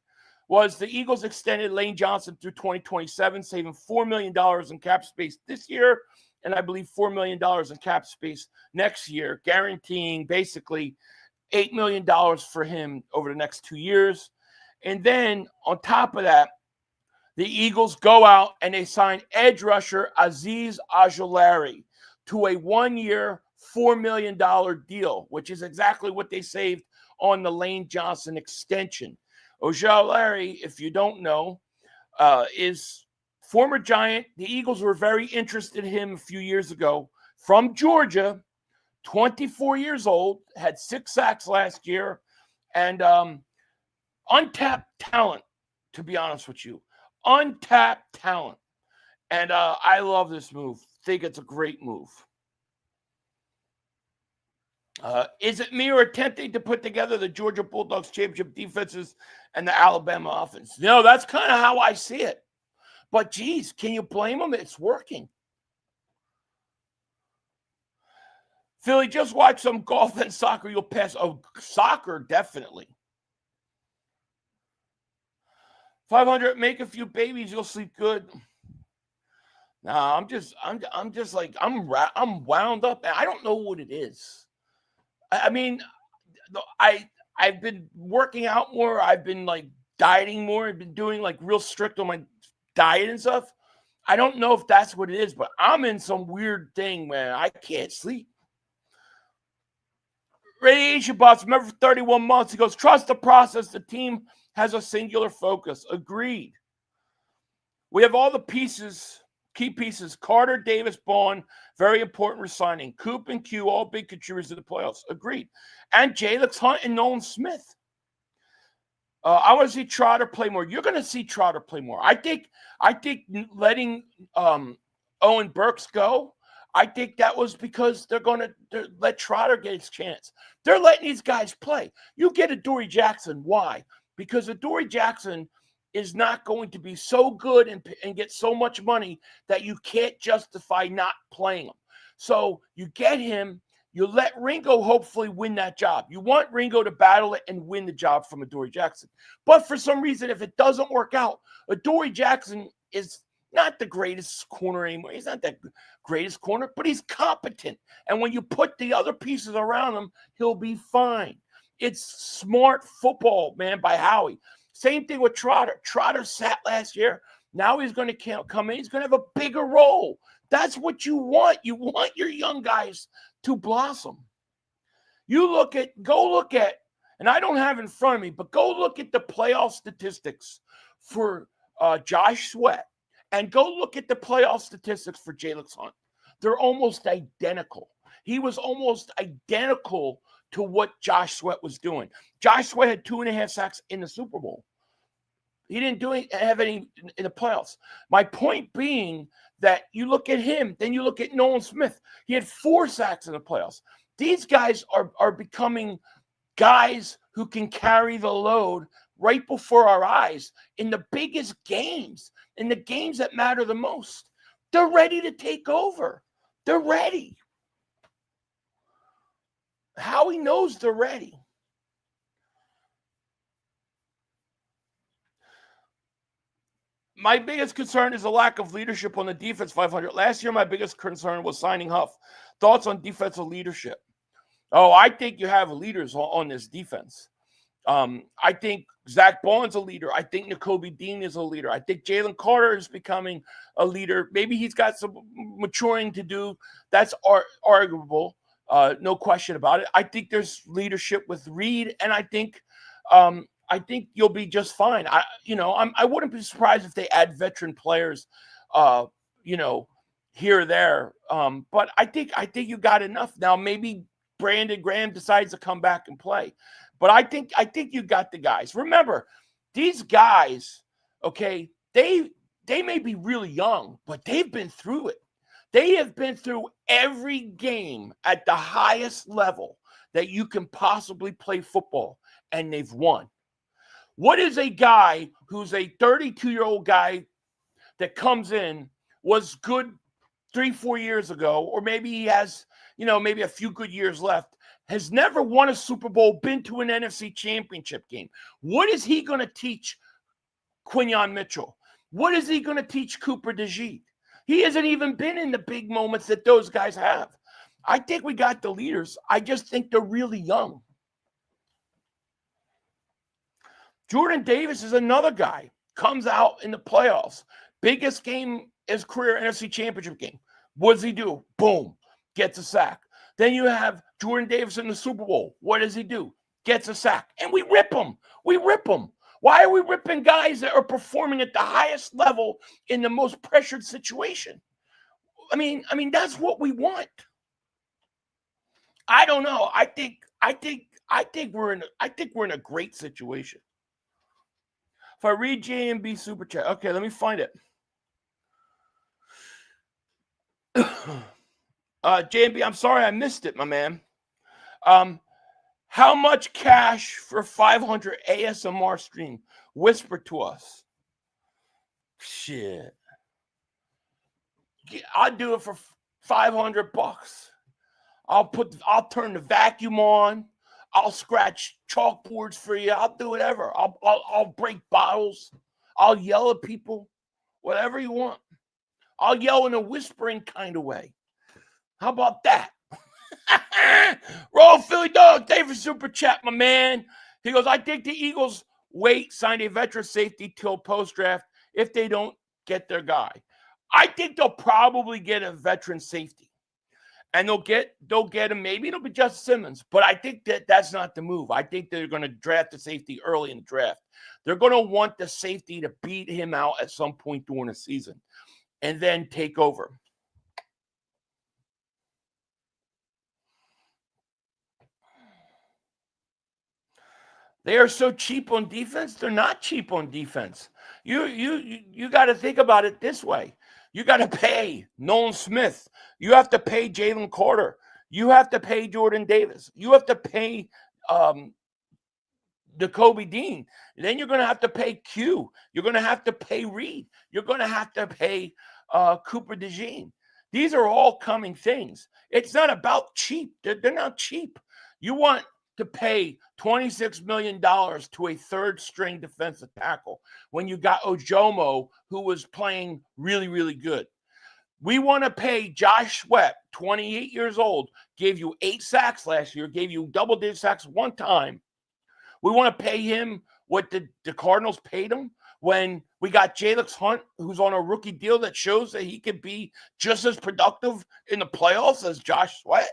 was the Eagles extended Lane Johnson through 2027, saving $4 million in cap space this year, and I believe $4 million in cap space next year, guaranteeing basically $8 million for him over the next 2 years. And then on top of that, the Eagles go out and they sign edge rusher Azeez Ojulari to a 1-year, $4 million deal, which is exactly what they saved on the Lane Johnson extension. Ojulari, if you don't know, is former Giant. The Eagles were very interested in him a few years ago. From Georgia, 24 years old, had 6 sacks last year, and untapped talent, to be honest with you. Untapped talent. And I love this move. Think it's a great move. Is it me or attempting to put together the Georgia Bulldogs championship defenses and the Alabama offense? No, that's kind of how I see it. But, geez, can you blame them? It's working. Philly, just watch some golf and soccer. You'll pass. Oh, soccer, definitely. 500, make a few babies. You'll sleep good. Nah, I'm just like, I'm wound up. I don't know what it is. I mean, I've been working out more. I've been like dieting more. I've been doing like real strict on my diet and stuff. I don't know if that's what it is, but I'm in some weird thing, man. I can't sleep. Radiation Bots, remember for 31 months, he goes, trust the process. The team has a singular focus. Agreed. We have all the pieces, key pieces. Carter, Davis, Bond, very important resigning. Coop and Q, all big contributors to the playoffs. Agreed. And Jalix Hunt and Nolan Smith. I want to see Trotter play more. You're going to see Trotter play more. I think letting Owen Burks go, I think that was because they're going to let Trotter get his chance. They're letting these guys play. You get Adoree Jackson. Why? Because Adoree Jackson is not going to be so good and get so much money that you can't justify not playing him. So you get him. You let Ringo hopefully win that job. You want Ringo to battle it and win the job from Adoree Jackson. But for some reason, if it doesn't work out, Adoree Jackson is not the greatest corner anymore. He's not the greatest corner, but he's competent. And when you put the other pieces around him, he'll be fine. It's smart football, man, by Howie. Same thing with Trotter. Trotter sat last year. Now he's going to come in. He's going to have a bigger role. That's what you want. You want your young guys to blossom. Go look at, and I don't have it in front of me, but go look at the playoff statistics for Josh Sweat, and go look at the playoff statistics for Jalix Hunt. They're almost identical. He was almost identical to what Josh Sweat was doing. Josh Sweat had 2.5 sacks in the Super Bowl. He didn't have any in the playoffs. My point being that you look at him, then you look at Nolan Smith. He had 4 sacks in the playoffs. These guys are becoming guys who can carry the load right before our eyes in the biggest games, in the games that matter the most. They're ready to take over. They're ready. Howie knows they're ready. My biggest concern is the lack of leadership on the defense, 500. Last year, my biggest concern was signing Huff. Thoughts on defensive leadership? Oh, I think you have leaders on this defense. I think Zach Bond's a leader. I think Nakobe Dean is a leader. I think Jalen Carter is becoming a leader. Maybe he's got some maturing to do. That's arguable. No question about it. I think there's leadership with Reed, and I think you'll be just fine. I wouldn't be surprised if they add veteran players, here or there. But I think you got enough. Now maybe Brandon Graham decides to come back and play, but I think you got the guys. Remember, these guys, okay, they may be really young, but they've been through it. They have been through every game at the highest level. that you can possibly play football, and they've won. What is a guy who's a 32-year-old guy that comes in, was good 3-4 years ago, or maybe he has, maybe a few good years left, has never won a Super Bowl, been to an NFC championship game? What is he going to teach Quinyon Mitchell? What is he going to teach Cooper DeJeet? He hasn't even been in the big moments that those guys have. I think we got the leaders. I just think they're really young. Jordan Davis is another guy. Comes out in the playoffs. Biggest game his career, NFC championship game. What does he do? Boom. Gets a sack. Then you have Jordan Davis in the Super Bowl. What does he do? Gets a sack. And we rip him. We rip him. Why are we ripping guys that are performing at the highest level in the most pressured situation? I mean, that's what we want. I don't know. I think we're in a great situation. If I read JMB Super Chat, okay, let me find it. JMB, I'm sorry I missed it, my man. How much cash for 500 ASMR stream? Whisper to us. Shit. I'll do it for $500. I'll turn the vacuum on. I'll scratch chalkboards for you. I'll do whatever. I'll break bottles. I'll yell at people. Whatever you want. I'll yell in a whispering kind of way. How about that? Roll Philly Dog. Thank you for Super Chat, my man. He goes, I think the Eagles sign a veteran safety till post-draft if they don't get their guy. I think they'll probably get a veteran safety. And they'll get him. Maybe it'll be Justin Simmons. But I think that's not the move. I think they're going to draft the safety early in the draft. They're going to want the safety to beat him out at some point during the season and then take over. They are so cheap on defense. They're not cheap on defense. You got to think about it this way. You got to pay Nolan Smith. You have to pay Jalen Carter. You have to pay Jordan Davis. You have to pay Jacoby Dean. And then you're going to have to pay Q. You're going to have to pay Reed. You're going to have to pay Cooper DeJean. These are all coming things. It's not about cheap. They're not cheap. You want to pay $26 million to a third-string defensive tackle when you got Ojomo, who was playing really, really good. We want to pay Josh Sweat, 28 years old, gave you 8 sacks last year, gave you double-digit sacks one time. We want to pay him what the Cardinals paid him when we got Jalen Hunt, who's on a rookie deal that shows that he could be just as productive in the playoffs as Josh Sweat.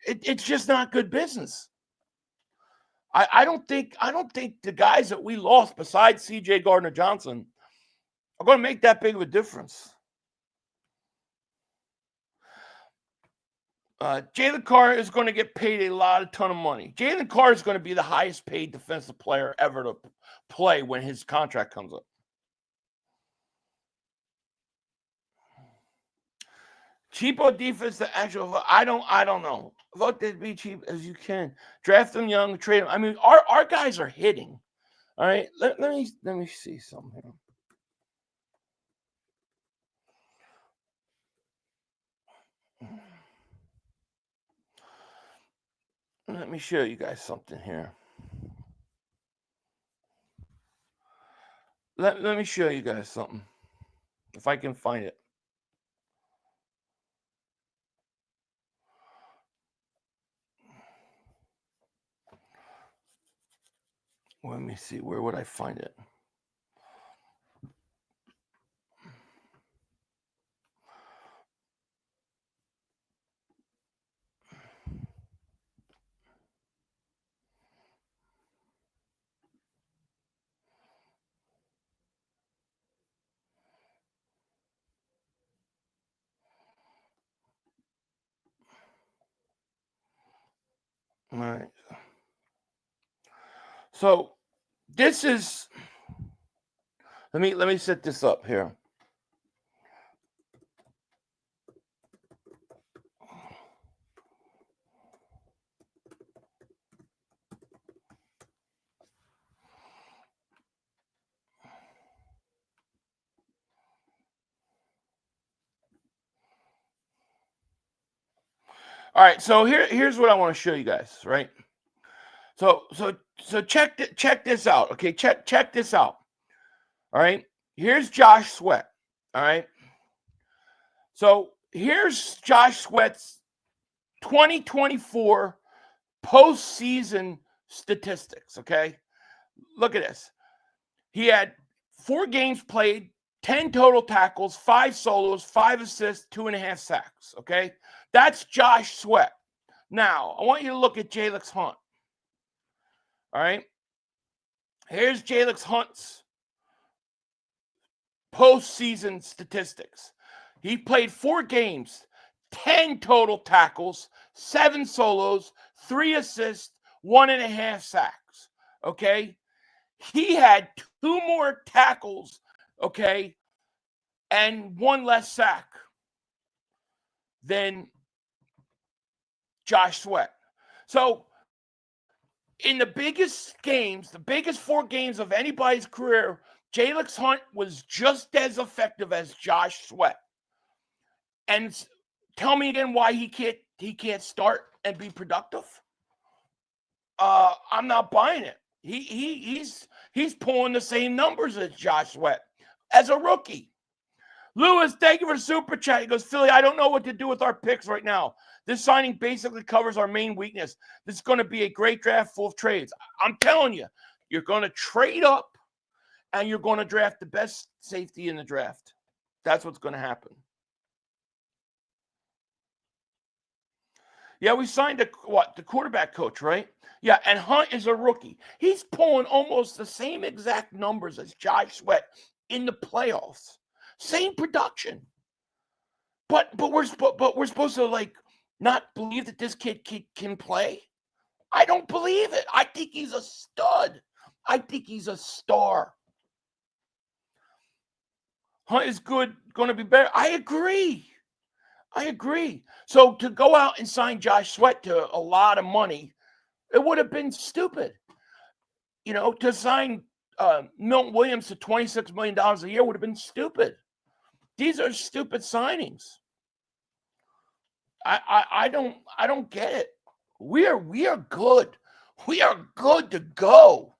It's just not good business. I don't think the guys that we lost besides C.J. Gardner-Johnson are going to make that big of a difference. Jalen Carter is going to get paid a ton of money. Jalen Carter is going to be the highest paid defensive player ever to play when his contract comes up. Cheapo defense to actual. I don't know. Vote that be cheap as you can. Draft them young, trade them. I mean, our guys are hitting. All right. Let me see something here. Let me show you guys something here. Let me show you guys something. If I can find it. Let me see. Where would I find it? All right. So this is. Let me set this up here. All right, so here's what I want to show you guys, right? So check this out, okay? Check this out. All right, here's Josh Sweat. All right, so here's Josh Sweat's 2024 postseason statistics. Okay, look at this. He had 4 games played, 10 total tackles, 5 solos, 5 assists, 2.5 sacks. Okay, that's Josh Sweat. Now I want you to look at Jalix Hunt. All right, here's Jalix Hunt's postseason statistics. He played 4 games, 10 total tackles, 7 solos, 3 assists, 1.5 sacks. Okay, he had 2 more tackles, okay, and 1 less sack than Josh Sweat. So in the biggest games, the biggest 4 games of anybody's career, Jalix Hunt was just as effective as Josh Sweat. And tell me again why he can't start and be productive. I'm not buying it. He's pulling the same numbers as Josh Sweat as a rookie. Lewis, thank you for the super chat. He goes, Philly, I don't know what to do with our picks right now. This signing basically covers our main weakness. This is going to be a great draft full of trades. I'm telling you, you're going to trade up and you're going to draft the best safety in the draft. That's what's going to happen. Yeah, we signed the quarterback coach, right? Yeah, and Hunt is a rookie. He's pulling almost the same exact numbers as Josh Sweat in the playoffs. Same production. But we're supposed to like not believe that this kid can play. I don't believe it. I think he's a stud. I think he's a star. Hunt is good, going to be better. I agree. So to go out and sign Josh Sweat to a lot of money, it would have been stupid. You know, to sign Milton Williams to $26 million a year would have been stupid. These are stupid signings. I don't get it. We are good. We are good to go.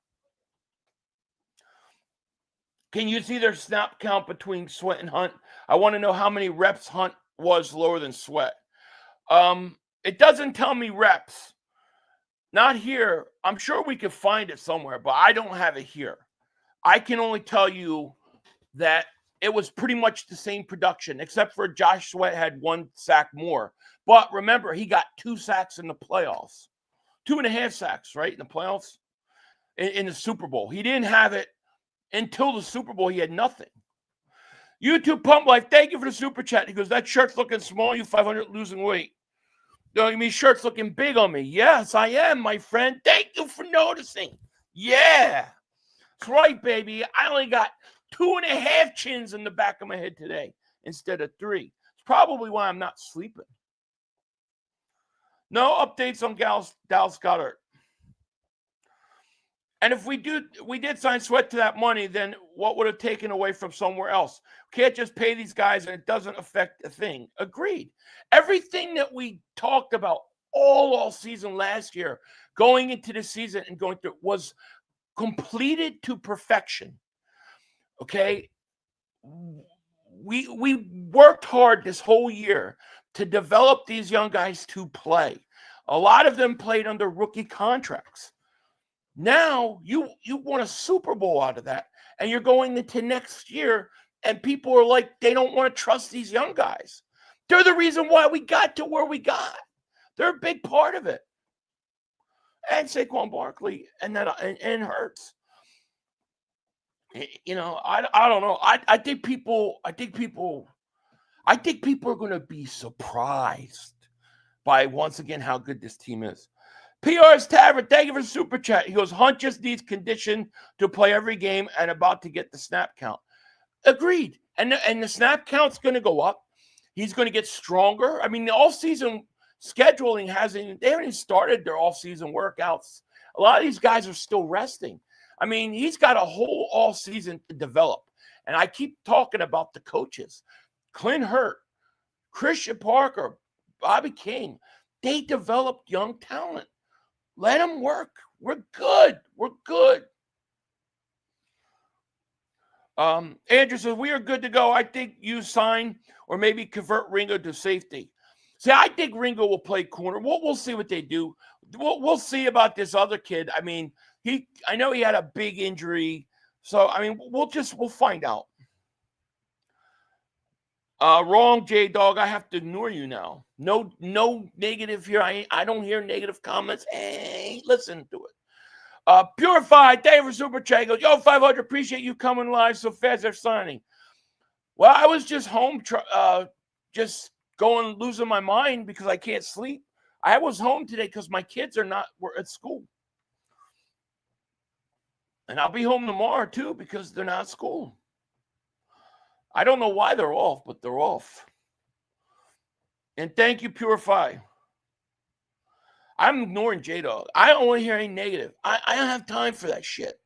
Can you see their snap count between Sweat and Hunt? I want to know how many reps Hunt was lower than Sweat. It doesn't tell me reps. Not here. I'm sure we could find it somewhere, but I don't have it here. I can only tell you that it was pretty much the same production, except for Josh Sweat had 1 sack more. But remember, he got 2 sacks in the playoffs. 2.5 sacks, right, in the playoffs? In the Super Bowl. He didn't have it until the Super Bowl. He had nothing. YouTube Pump Life, thank you for the super chat. He goes, that shirt's looking small, you 500 losing weight. No, you mean shirt's looking big on me. Yes, I am, my friend. Thank you for noticing. Yeah. That's right, baby. I only got 2.5 chins in the back of my head today instead of 3. It's probably why I'm not sleeping. No updates on Dallas Goedert. And if we did sign Sweat to that money, then what would have taken away from somewhere else? We can't just pay these guys and it doesn't affect a thing. Agreed. Everything that we talked about all season last year, going into the season and going through, was completed to perfection. Okay? We worked hard this whole year to develop these young guys to play. A lot of them played under rookie contracts. Now you won a Super Bowl out of that, and you're going into next year, and people are like, they don't want to trust these young guys. They're the reason why we got to where we got. They're a big part of it. And Saquon Barkley and Hurts. You know, I don't know. I think people are going to be surprised by once again how good this team is. PR's Tavern, thank you for the super chat. He goes, Hunt just needs condition to play every game and about to get the snap count. Agreed. And the snap count's going to go up. He's going to get stronger. I mean, the off-season scheduling they haven't even started their off-season workouts. A lot of these guys are still resting. I mean, he's got a whole off-season to develop. And I keep talking about the coaches. Clint Hurt, Christian Parker, Bobby King. They developed young talent. Let them work. We're good. We're good. Andrew says, we are good to go. I think you sign or maybe convert Ringo to safety. See, I think Ringo will play corner. We'll see what they do. We'll see about this other kid. I mean, I know he had a big injury. So, I mean, we'll find out. Wrong, J-Dog. I have to ignore you now. No negative here. I don't hear negative comments. Hey, listen to it. Purified, thank you for Super Chat. Goes, yo, 500, appreciate you coming live so fast. They're signing. Well, I was just home, just losing my mind because I can't sleep. I was home today because my kids were at school. And I'll be home tomorrow, too, because they're not at school. I don't know why they're off, but they're off. And thank you, Purify. I'm ignoring J-Dog. I don't want to hear any negative. I don't have time for that shit.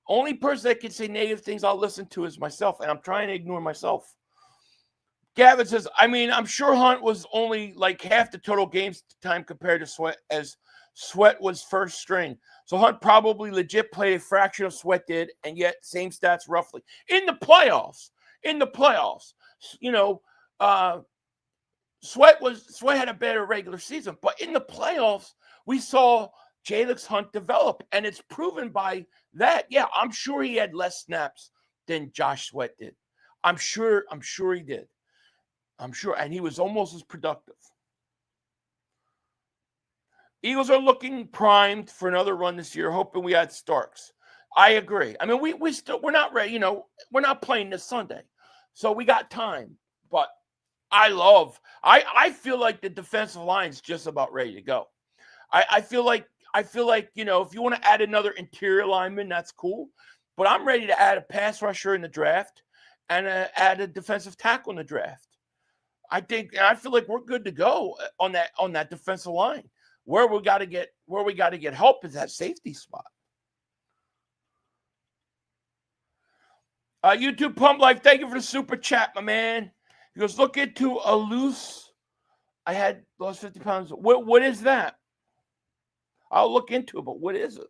Only person that can say negative things I'll listen to is myself, and I'm trying to ignore myself. Gavin says, I mean, I'm sure Hunt was only like half the total game time compared to Sweat, as Sweat was first string. So Hunt probably legit played a fraction of Sweat did, and yet same stats roughly. In the playoffs, you know, Sweat had a better regular season, but in the playoffs, we saw Jalix Hunt develop, and it's proven by that. Yeah, I'm sure he had less snaps than Josh Sweat did. I'm sure he did. I'm sure, and he was almost as productive. Eagles are looking primed for another run this year, hoping we add Starks. I agree. I mean, we're not ready. You know, we're not playing this Sunday, so we got time. But I feel like the defensive line's just about ready to go. I feel like, you know, if you want to add another interior lineman, that's cool. But I'm ready to add a pass rusher in the draft and add a defensive tackle in the draft. I feel like we're good to go on that defensive line. Where we got to get help is that safety spot. YouTube Pump Life, thank you for the super chat, my man. He goes, look into a loose. I had lost 50 pounds. What is that? I'll look into it, but what is it?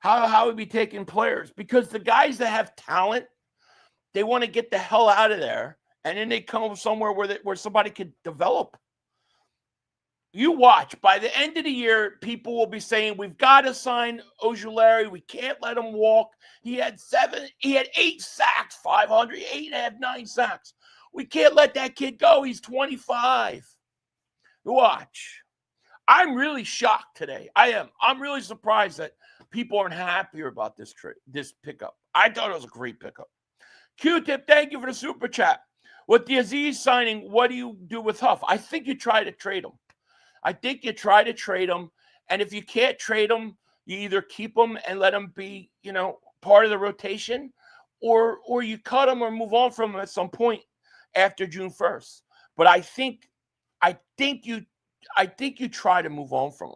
How would we be taking players? Because the guys that have talent, they want to get the hell out of there, and then they come somewhere where somebody could develop. You watch. By the end of the year, people will be saying, we've got to sign Ojulari. We can't let him walk. He had 8 sacks, 500, 8.5, 9 sacks. We can't let that kid go. He's 25. Watch. I'm really shocked today. I am. I'm really surprised that people aren't happier about this pickup. I thought it was a great pickup. Q-Tip, thank you for the super chat. With the Azeez signing, what do you do with Huff? I think you try to trade him. And if you can't trade him, you either keep him and let him be, you know, part of the rotation, or you cut him or move on from him at some point after June 1st. But I think you try to move on from him.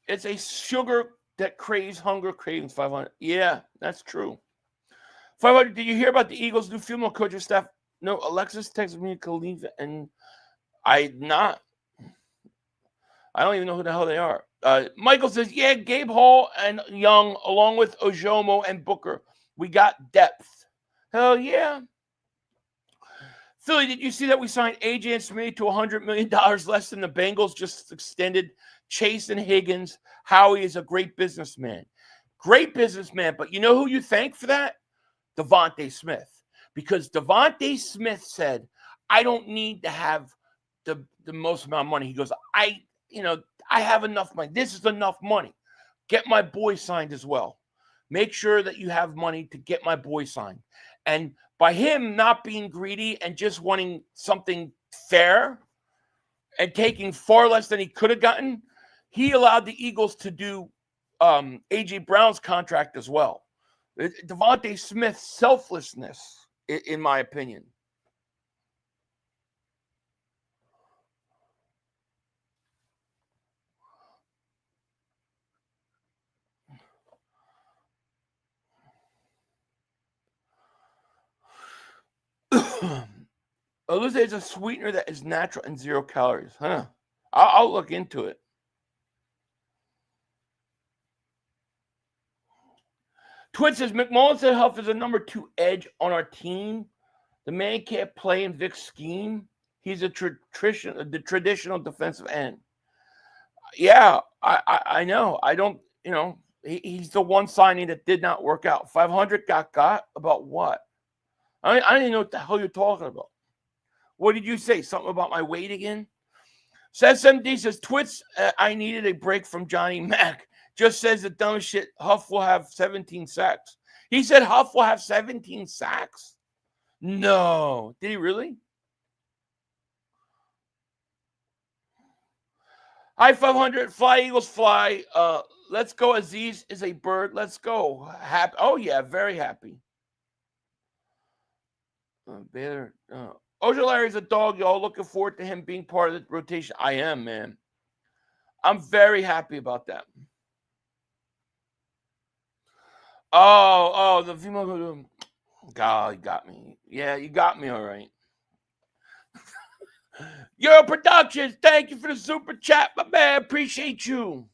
It's a sugar that craves hunger, cravings 500. Yeah, that's true. 500, did you hear about the Eagles' new female coaching staff? No, Alexis texted me, Khalif, and I don't even know who the hell they are. Michael says, yeah, Gabe Hall and Young, along with Ojomo and Booker. We got depth. Hell yeah. Philly, did you see that we signed AJ and Smith to $100 million less than the Bengals just extended Chase and Higgins? Howie is a great businessman. Great businessman, but you know who you thank for that? Devontae Smith. Because Devontae Smith said, I don't need to have the most amount of money. He goes, I have enough money. This is enough money. Get my boy signed as well. Make sure that you have money to get my boy signed. And by him not being greedy and just wanting something fair and taking far less than he could have gotten, he allowed the Eagles to do A.J. Brown's contract as well. Devontae Smith's selflessness, in my opinion. Aluze is a sweetener that is natural and 0 calories. Huh. I'll look into it. Twitch says, McMullen said Huff is a number 2 edge on our team. The man can't play in Vic's scheme. He's the traditional defensive end. Yeah, I know. I don't, he's the one signing that did not work out. 500 got about what? I didn't know what the hell you're talking about. What did you say? Something about my weight again? Says MD says, Twits, I needed a break from Johnny Mac. Just says the dumbest shit. Huff will have 17 sacks. He said Huff will have 17 sacks? No. Did he really? Hi, 500. Fly, Eagles, fly. Let's go. Azeez is a bird. Let's go. Happy. Oh, yeah. Very happy. Baylor. Ojulari is a dog, y'all. Looking forward to him being part of the rotation. I am, man. I'm very happy about that. Oh, the female. God, you got me. Yeah, you got me all right. Euro Productions, thank you for the super chat, my man. Appreciate you.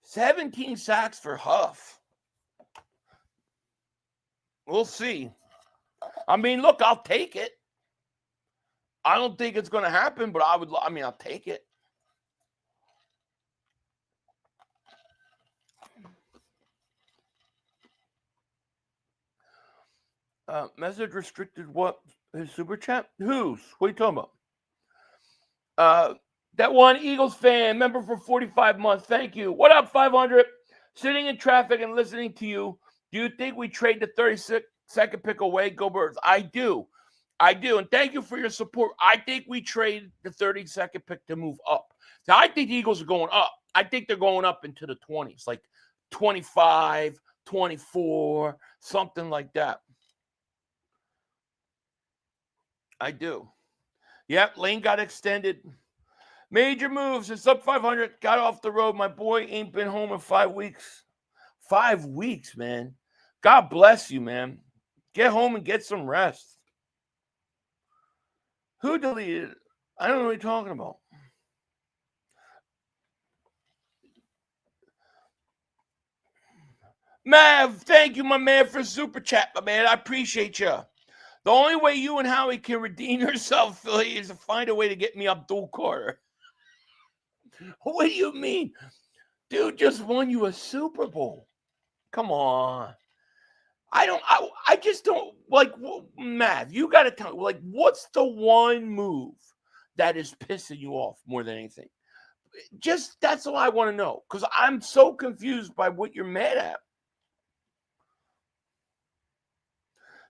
17 sacks for Huff. We'll see. I mean, look, I'll take it. I don't think it's going to happen, but I'll take it. Message restricted what? His super chat? Whose? What are you talking about? That one Eagles fan, member for 45 months. Thank you. What up, 500? Sitting in traffic and listening to you. Do you think we trade the 32nd pick away? Go Birds. I do. And thank you for your support. I think we trade the 32nd pick to move up. Now, I think the Eagles are going up. I think they're going up into the 20s, like 25, 24, something like that. I do. Yep, Lane got extended. Major moves. It's up 500. Got off the road. My boy ain't been home in 5 weeks. 5 weeks, man. God bless you, man. Get home and get some rest. Who deleted it? I don't know what you're talking about. Mav, thank you, my man, for super chat, my man. I appreciate you. The only way you and Howie can redeem yourself, Philly, is to find a way to get me Abdul Carter. What do you mean? Dude just won you a Super Bowl. Come on. I just don't, like, Mav, you got to tell me, like, what's the one move that is pissing you off more than anything? Just, that's all I want to know, because I'm so confused by what you're mad at.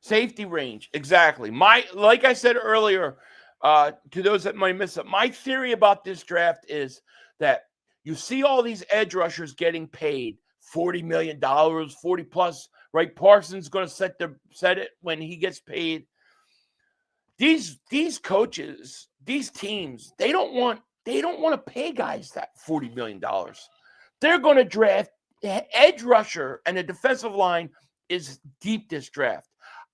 Safety range, exactly. Like I said earlier, to those that might miss it, my theory about this draft is that you see all these edge rushers getting paid $40 million, 40 plus, right? Parsons going to set it when he gets paid. These coaches, these teams, they don't want to pay guys that $40 million. They're going to draft edge rusher, and the defensive line is deep this draft.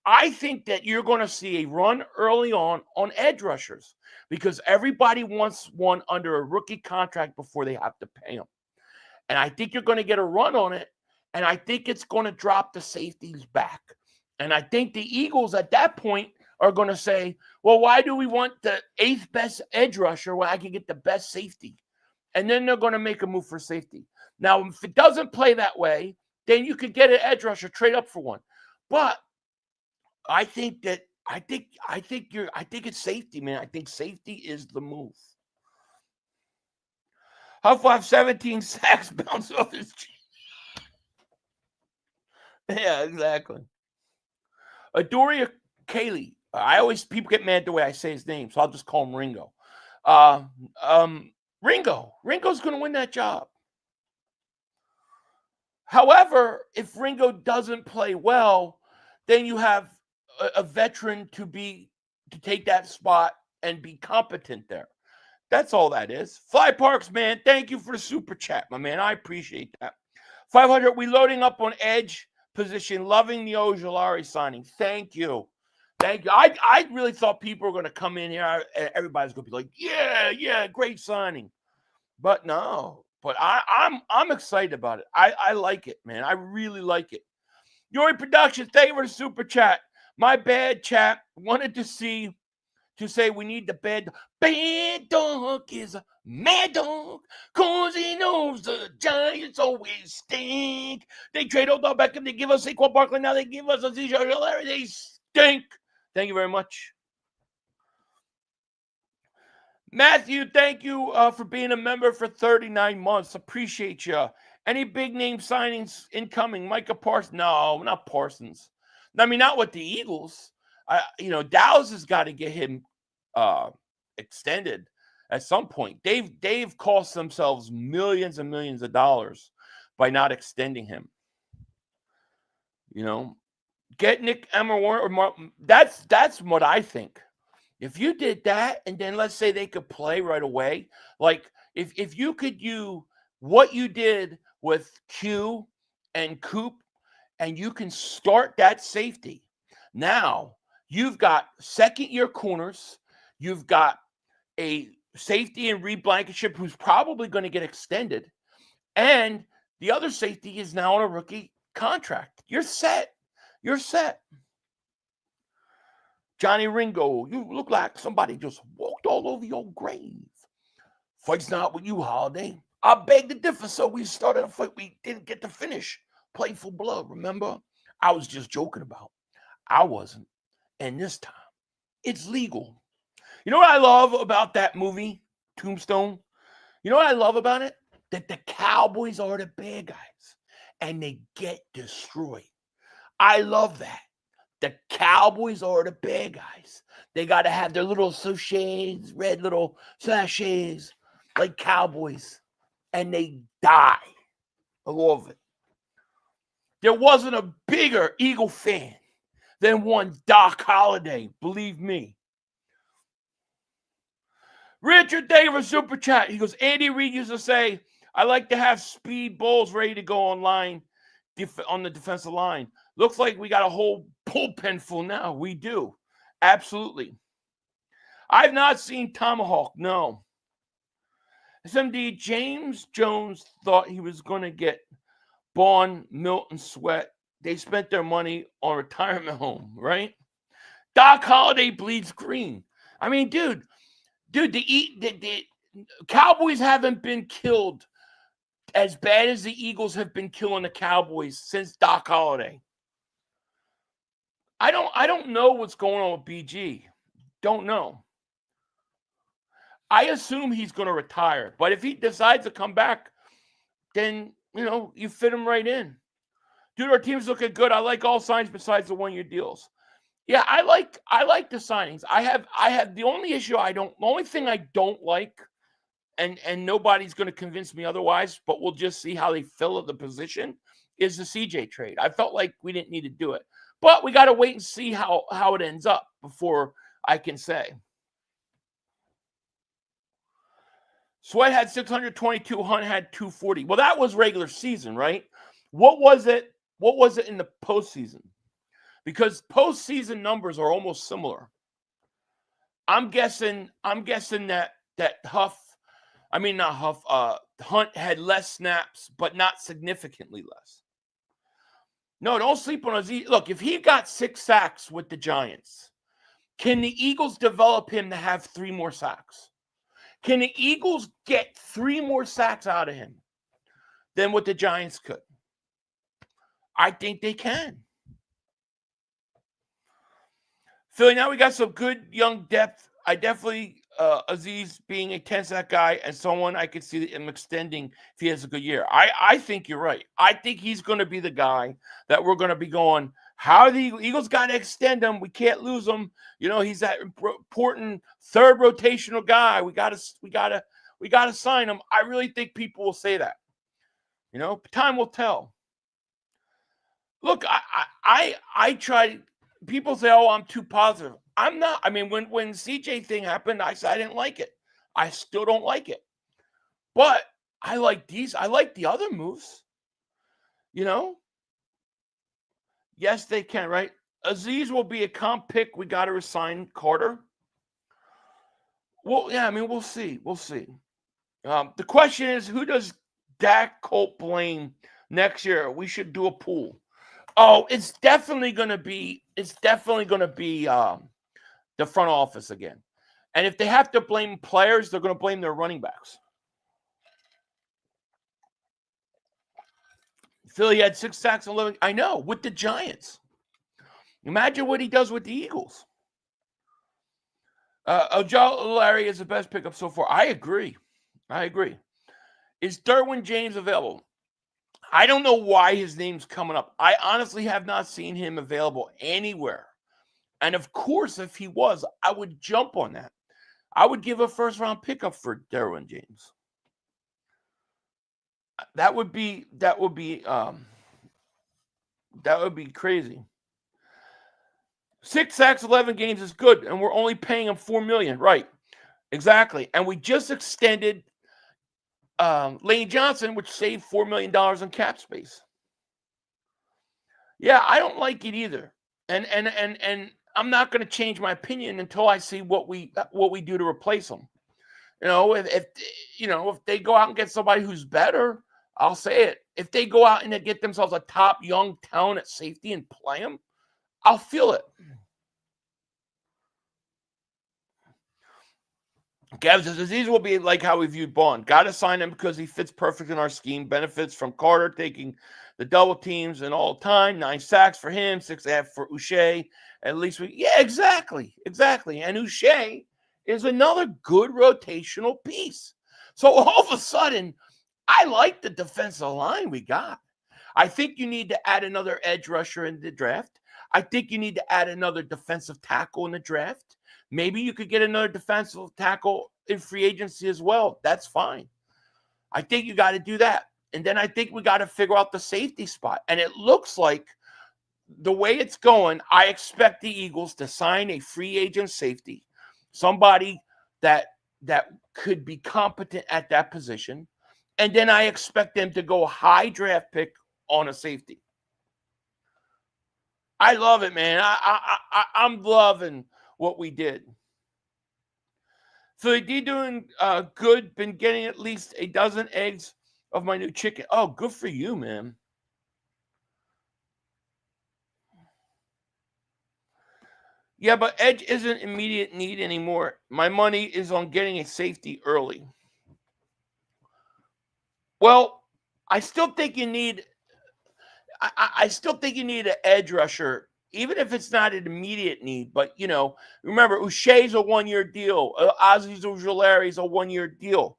I think that you're going to see a run early on edge rushers because everybody wants one under a rookie contract before they have to pay them. And I think you're going to get a run on it, and I think it's going to drop the safeties back. And I think the Eagles at that point are going to say, well, why do we want the 8th best edge rusher when I can get the best safety? And then they're going to make a move for safety. Now, if it doesn't play that way, then you could get an edge rusher, trade up for one. But I think it's safety, man. I think safety is the move. Huff will have 17 sacks bounce off his chin. Yeah, exactly. Adoria Kaylee. People get mad the way I say his name, so I'll just call him Ringo. Ringo's going to win that job. However, if Ringo doesn't play well, then you have a veteran to take that spot and be competent there. That's all that is. Fly Parks, man, thank you for the super chat, my man. I appreciate that. 500, we loading up on edge. position. Loving the Ojulari signing. Thank you. Thank you. I really thought people were going to come in here. Everybody's going to be like, yeah, great signing. But no. But I'm excited about it. I like it, man. I really like it. Yuri Productions, thank you for the super chat. My bad, chat. Wanted to say we need the bad dog is a mad dog, cause he knows the Giants always stink. They trade Odell Beckham, they give us Saquon Barkley, now they give us Azeez Ojulari, they stink. Thank you very much. Matthew, thank you for being a member for 39 months. Appreciate you. Any big name signings incoming? Micah Parsons? No, not Parsons. I mean, not with the Eagles. Dallas has got to get him extended at some point. They've cost themselves millions and millions of dollars by not extending him. Get Nick Emmer. That's what I think. If you did that, and then let's say they could play right away, like if you could do what you did with Q and Coop, and you can start that safety. Now, you've got second-year corners. You've got a safety in Reed Blankenship who's probably going to get extended. And the other safety is now on a rookie contract. You're set. You're set. Johnny Ringo, you look like somebody just walked all over your grave. Fight's not with you, Holiday. I beg to differ, so we started a fight we didn't get to finish. Playful blood, remember? I was just joking about. I wasn't. And this time, it's legal. You know what I love about that movie, Tombstone? You know what I love about it? That the Cowboys are the bad guys, and they get destroyed. I love that. The Cowboys are the bad guys. They got to have their little sachets, red little sachets, like Cowboys, and they die. I love it. There wasn't a bigger Eagle fan than one Doc Holliday, believe me. Richard, thank you for super chat. He goes, Andy Reid used to say, I like to have speed bulls ready to go on the defensive line. Looks like we got a whole bullpen full now. We do. Absolutely. I've not seen Tomahawk, no. SMD, James Jones thought he was going to get Bond, Milton, Sweat. They spent their money on retirement home, right? Doc Holliday bleeds green. I mean, dude, the Cowboys haven't been killed as bad as the Eagles have been killing the Cowboys since Doc Holliday. I don't know what's going on with BG. Don't know. I assume he's going to retire. But if he decides to come back, then, you fit him right in. Dude, our team's looking good. I like all signs besides the one-year deals. Yeah, I like the signings. I have the only thing I don't like, and nobody's going to convince me otherwise, but we'll just see how they fill the position, is the CJ trade. I felt like we didn't need to do it. But we got to wait and see how it ends up before I can say. Sweat had 622. Hunt had 240. Well, that was regular season, right? What was it? What was it in the postseason? Because postseason numbers are almost similar. I'm guessing that Hunt had less snaps, but not significantly less. No, don't sleep on Azeez. Look, if he got 6 sacks with the Giants, can the Eagles develop him to have 3 more sacks? Can the Eagles get 3 more sacks out of him than what the Giants could? I think they can. Philly, now we got some good young depth. I definitely, Azeez being a 10-sack guy and someone I could see him extending if he has a good year. I think you're right. I think he's going to be the guy that we're going to be going, how the Eagles got to extend him. We can't lose him. He's that important third rotational guy. We got to sign him. I really think people will say that. Time will tell. Look, I try. People say, "Oh, I'm too positive." I'm not. I mean, when CJ thing happened, I said I didn't like it. I still don't like it. But I like these. I like the other moves. Yes, they can, right? Azeez will be a comp pick. We got to resign Carter. Well, yeah, I mean, we'll see. We'll see. The question is, who does Dak Colt blame next year? We should do a pool. Oh, it's definitely going to be the front office again. And if they have to blame players, they're going to blame their running backs. Philly had 6 sacks and 11. I know, with the Giants. Imagine what he does with the Eagles. Ojulari is the best pickup so far. I agree. Is Derwin James available? I don't know why his name's coming up. I honestly have not seen him available anywhere. And of course, if he was, I would jump on that. I would give a first-round pickup for Derwin James. That would be crazy. 6 sacks, 11 games is good, and we're only paying him $4 million. Right. Exactly. And we just extended Lane Johnson, which saved $4 million in cap space. Yeah, I don't like it either. And I'm not going to change my opinion until I see what we do to replace him. If they go out and get somebody who's better, I'll say it. If they go out and they get themselves a top young talent at safety and play him, I'll feel it. Gav says Azeez will be like how we viewed Bond. Got to sign him because he fits perfect in our scheme. Benefits from Carter taking the double teams and all time. 9 sacks for him, 6.5 for Uche. At least exactly. And Uche is another good rotational piece. So all of a sudden, I like the defensive line we got. I think you need to add another edge rusher in the draft. I think you need to add another defensive tackle in the draft. Maybe you could get another defensive tackle in free agency as well. That's fine. I think you got to do that. And then I think we got to figure out the safety spot. And it looks like the way it's going, I expect the Eagles to sign a free agent safety, somebody that could be competent at that position. And then I expect them to go high draft pick on a safety. I love it, man. I'm loving what we did. Philly D doing good. Been getting at least a dozen eggs of my new chicken. Oh, good for you, man. Yeah, but edge isn't immediate need anymore. My money is on getting a safety early. Well, I still think you need. I still think you need an edge rusher, even if it's not an immediate need. But remember, Uche's a 1-year deal. Azeez Ojulari is a 1-year deal.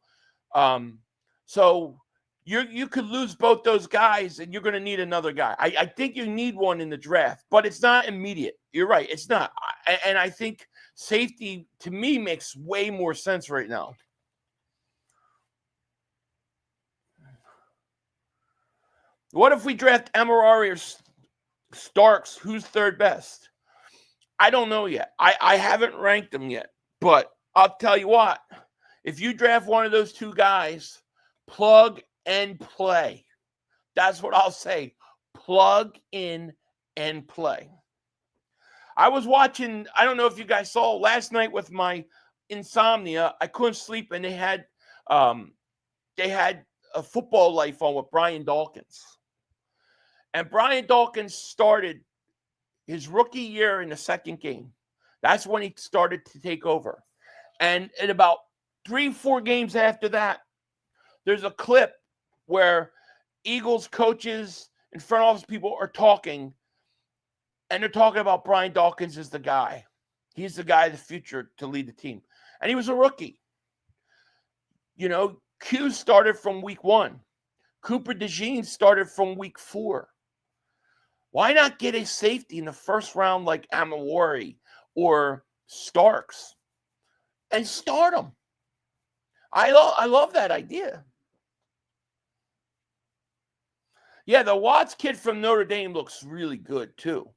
So you could lose both those guys, and you're going to need another guy. I think you need one in the draft, but it's not immediate. You're right, it's not. And I think safety to me makes way more sense right now. What if we draft Emirari or Starks? Who's third best? I don't know yet. I haven't ranked them yet. But I'll tell you what. If you draft one of those two guys, plug and play. That's what I'll say. Plug in and play. I was watching, I don't know if you guys saw last night with my insomnia. I couldn't sleep, and they had a Football Life on with Brian Dawkins. And Brian Dawkins started his rookie year in the second game. That's when he started to take over. And in about 3-4 games after that, there's a clip where Eagles coaches and front office people are talking, and they're talking about Brian Dawkins as the guy. He's the guy of the future to lead the team. And he was a rookie. Q started from week 1. Cooper DeJean started from week 4. Why not get a safety in the first round like Amirari or Starks and start them? I love that idea. Yeah, the Watts kid from Notre Dame looks really good too.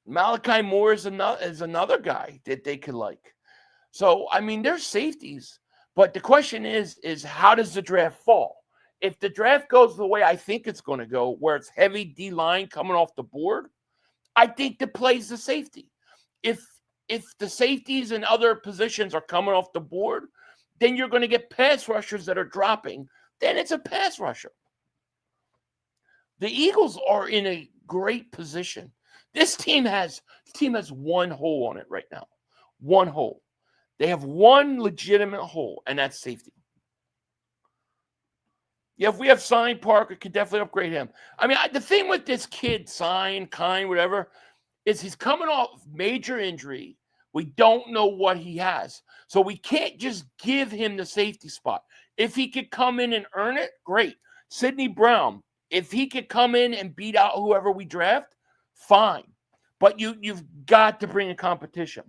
Malachi Moore is another guy that they could like. So, I mean, there's safeties. But the question is how does the draft fall? if the draft goes the way I think it's going to go, where it's heavy D-line coming off the board, I think the play's the safety. If the safeties and other positions are coming off the board, then you're going to get pass rushers that are dropping. Then it's a pass rusher. The Eagles are in a great position. This team has one hole on it right now. One hole. They have one legitimate hole, and that's safety. Yeah, if we have signed Parker, could definitely upgrade him. I mean, the thing with this kid, whatever, is he's coming off major injury. We don't know what he has. So we can't just give him the safety spot. If he could come in and earn it, great. Sidney Brown, if he could come in and beat out whoever we draft, fine. But you've got to bring a competition.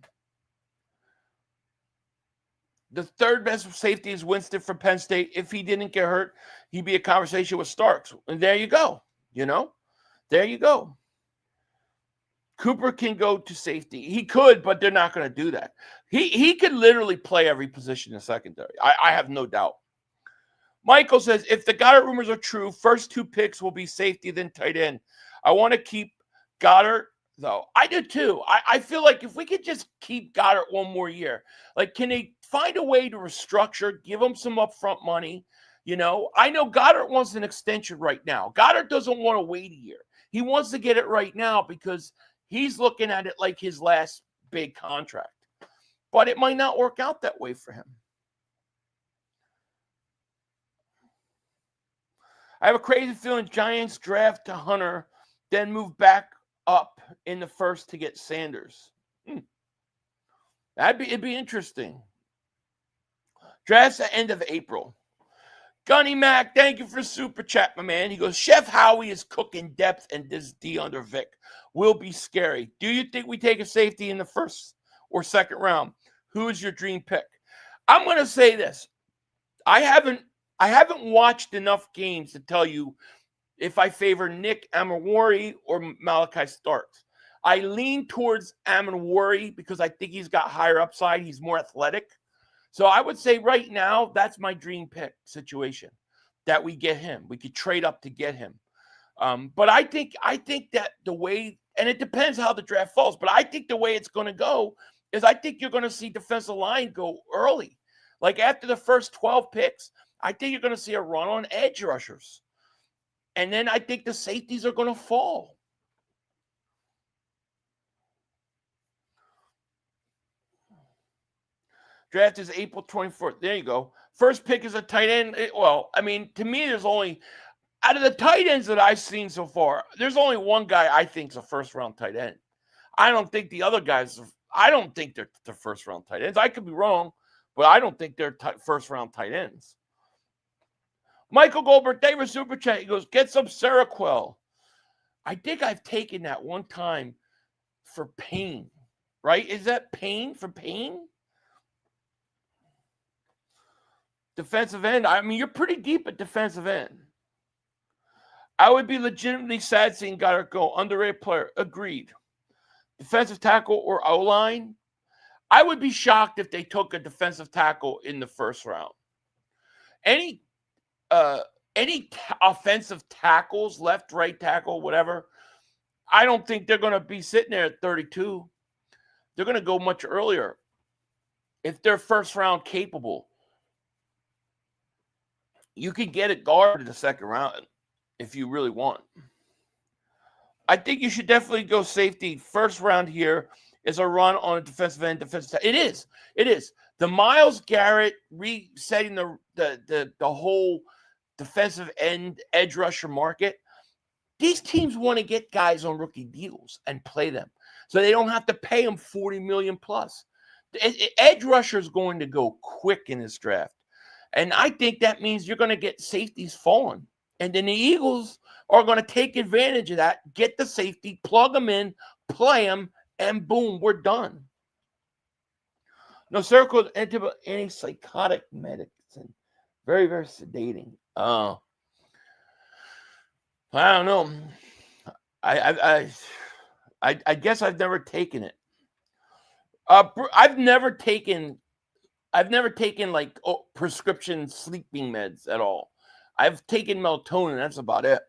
The third best safety is Winston from Penn State. If he didn't get hurt, he'd be a conversation with Starks. And there you go. There you go. Cooper can go to safety. He could, but they're not going to do that. He could literally play every position in secondary. I have no doubt. Michael says, if the Goddard rumors are true, first 2 picks will be safety, then tight end. I want to keep Goddard, though. I do, too. I feel like if we could just keep Goddard one more year, like, can they find a way to restructure, give him some upfront money? I know Goddard wants an extension right now. Goddard doesn't want to wait a year. He wants to get it right now because he's looking at it like his last big contract. But it might not work out that way for him. I have a crazy feeling Giants draft to Hunter, then move back up in the first to get Sanders. It'd be interesting. Draft's the end of April. Gunny Mac, thank you for super chat, my man. He goes, Chef Howie is cooking depth, and this D under Vic will be scary. Do you think we take a safety in the first or second round? Who is your dream pick? I'm going to say this. I haven't watched enough games to tell you if I favor Nick Amawari or Malachi Starks. I lean towards Amawari because I think he's got higher upside. He's more athletic. So I would say right now, that's my dream pick situation, that we get him. We could trade up to get him. But I think that the way, and it depends how the draft falls, but I think the way it's going to go is I think you're going to see defensive line go early. Like after the first 12 picks, I think you're going to see a run on edge rushers. And then I think the safeties are going to fall. Draft is April 24th. There you go. First pick is a tight end. Well, I mean, to me, there's only, out of the tight ends that I've seen so far, there's only one guy I think is a first-round tight end. I don't think the other guys, I don't think they're the first-round tight ends. I could be wrong, but I don't think they're first-round tight ends. Michael Goldberg, thank you for super chat. He goes, get some Seroquel. I think I've taken that one time for pain, right? Is that pain for pain? Defensive end. I mean, you're pretty deep at defensive end. I would be legitimately sad seeing Goddard go. Underrated player. Agreed. Defensive tackle or O-line. I would be shocked if they took a defensive tackle in the first round. Any offensive tackles, left, right tackle, whatever, I don't think they're going to be sitting there at 32. They're going to go much earlier if they're first round capable. You could get a guard in the second round if you really want. I think you should definitely go safety. First round here is a run on a defensive end, defensive. It is. The Myles Garrett resetting the whole defensive end edge rusher market. These teams want to get guys on rookie deals and play them, so they don't have to pay them $40 million plus. Edge rusher is going to go quick in this draft. And I think that means you're going to get safeties falling. And then the Eagles are going to take advantage of that, get the safety, plug them in, play them, and boom, we're done. No, Circle antipsychotic medicine. Very, very sedating. I don't know. I guess I've never taken it. I've never taken like prescription sleeping meds at all. I've taken melatonin. That's about it.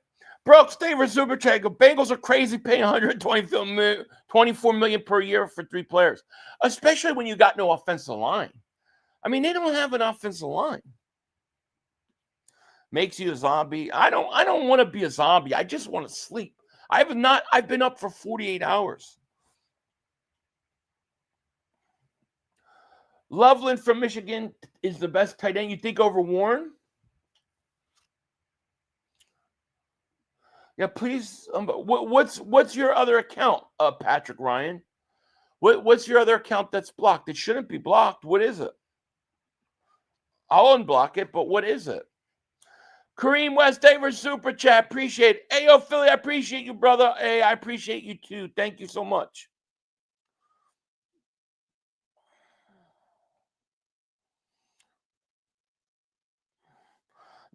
Brooks, David Super Chat. Bengals are crazy paying $124 million per year for 3 players, especially when you got no offensive line. I mean, they don't have an offensive line. Makes you a zombie. I don't want to be a zombie. I just want to sleep. I've been up for 48 hours. Loveland from Michigan is the best tight end. You think over Warren? Yeah, please. What's your other account, Patrick Ryan? What's your other account that's blocked? It shouldn't be blocked. What is it? I'll unblock it, but what is it? Kareem West Daver Super Chat. Appreciate it. Ayo, Philly, I appreciate you, brother. Hey, I appreciate you too. Thank you so much.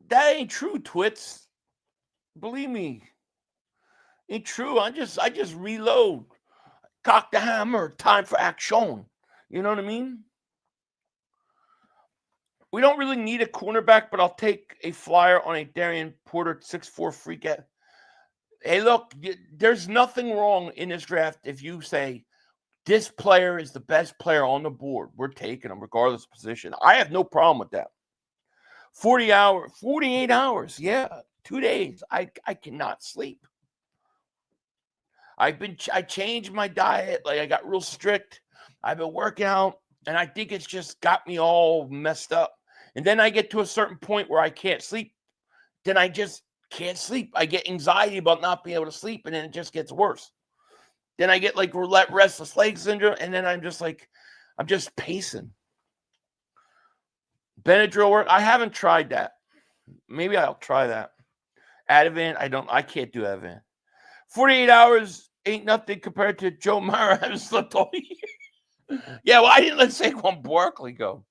That ain't true, Twits. Believe me. Ain't true. I just reload. Cock the hammer. Time for action. You know what I mean? We don't really need a cornerback, but I'll take a flyer on a Darian Porter 6'4" freak. Hey, look, there's nothing wrong in this draft if you say this player is the best player on the board. We're taking him regardless of position. I have no problem with that. 48 hours. Yeah, 2 days. I cannot sleep. I changed my diet. Like, I got real strict. I've been working out, and I think it's just got me all messed up. And then I get to a certain point where I can't sleep. Then I just can't sleep. I get anxiety about not being able to sleep, and then it just gets worse. Then I get like restless leg syndrome, and then I'm just pacing. Benadryl work. I haven't tried that. Maybe I'll try that. Ativan, I can't do Ativan. 48 hours ain't nothing compared to Joe Mara having slept all year. Yeah, well, I didn't let Saquon Barkley go.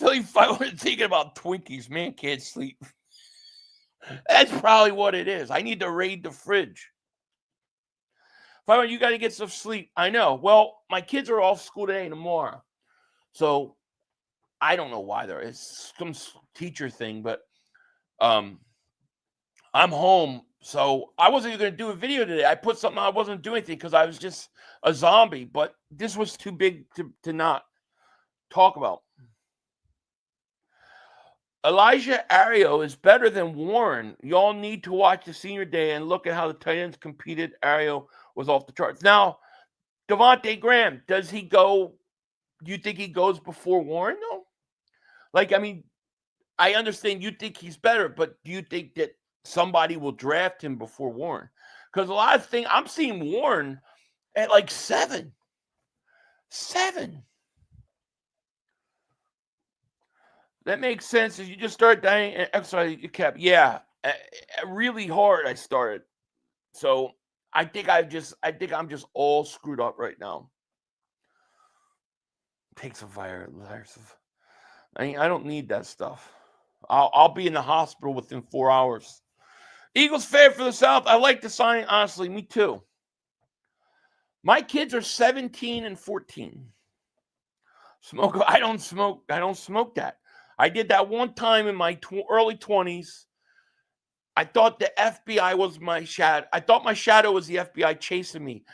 Philly 500 thinking about Twinkies. Man, can't sleep. That's probably what it is. I need to raid the fridge. 500, you got to get some sleep. I know. Well, my kids are off school today and tomorrow. So I don't know why there is some teacher thing, but I'm home. So I wasn't even going to do a video today. I put something, I wasn't doing anything because I was just a zombie. But this was too big to not talk about. Elijah Ario is better than Warren. Y'all need to watch the senior day and look at how the tight ends competed. Ario was off the charts. Now, Devontae Graham, does he go? Do you think he goes before Warren, though? Like, I mean, I understand you think he's better, but do you think that somebody will draft him before Warren? Because a lot of things, I'm seeing Warren at like 7. 7. That makes sense. If you just start dying, exercise, you kept, yeah, really hard. I started, so I think I'm just all screwed up right now. Takes a virus. I don't need that stuff. I'll be in the hospital within 4 hours. Eagles favorite for the South. I like the signing, honestly. Me too. My kids are 17 and 14. I don't smoke that. I did that one time in my early 20s. I thought the FBI was my shadow. I thought my shadow was the FBI chasing me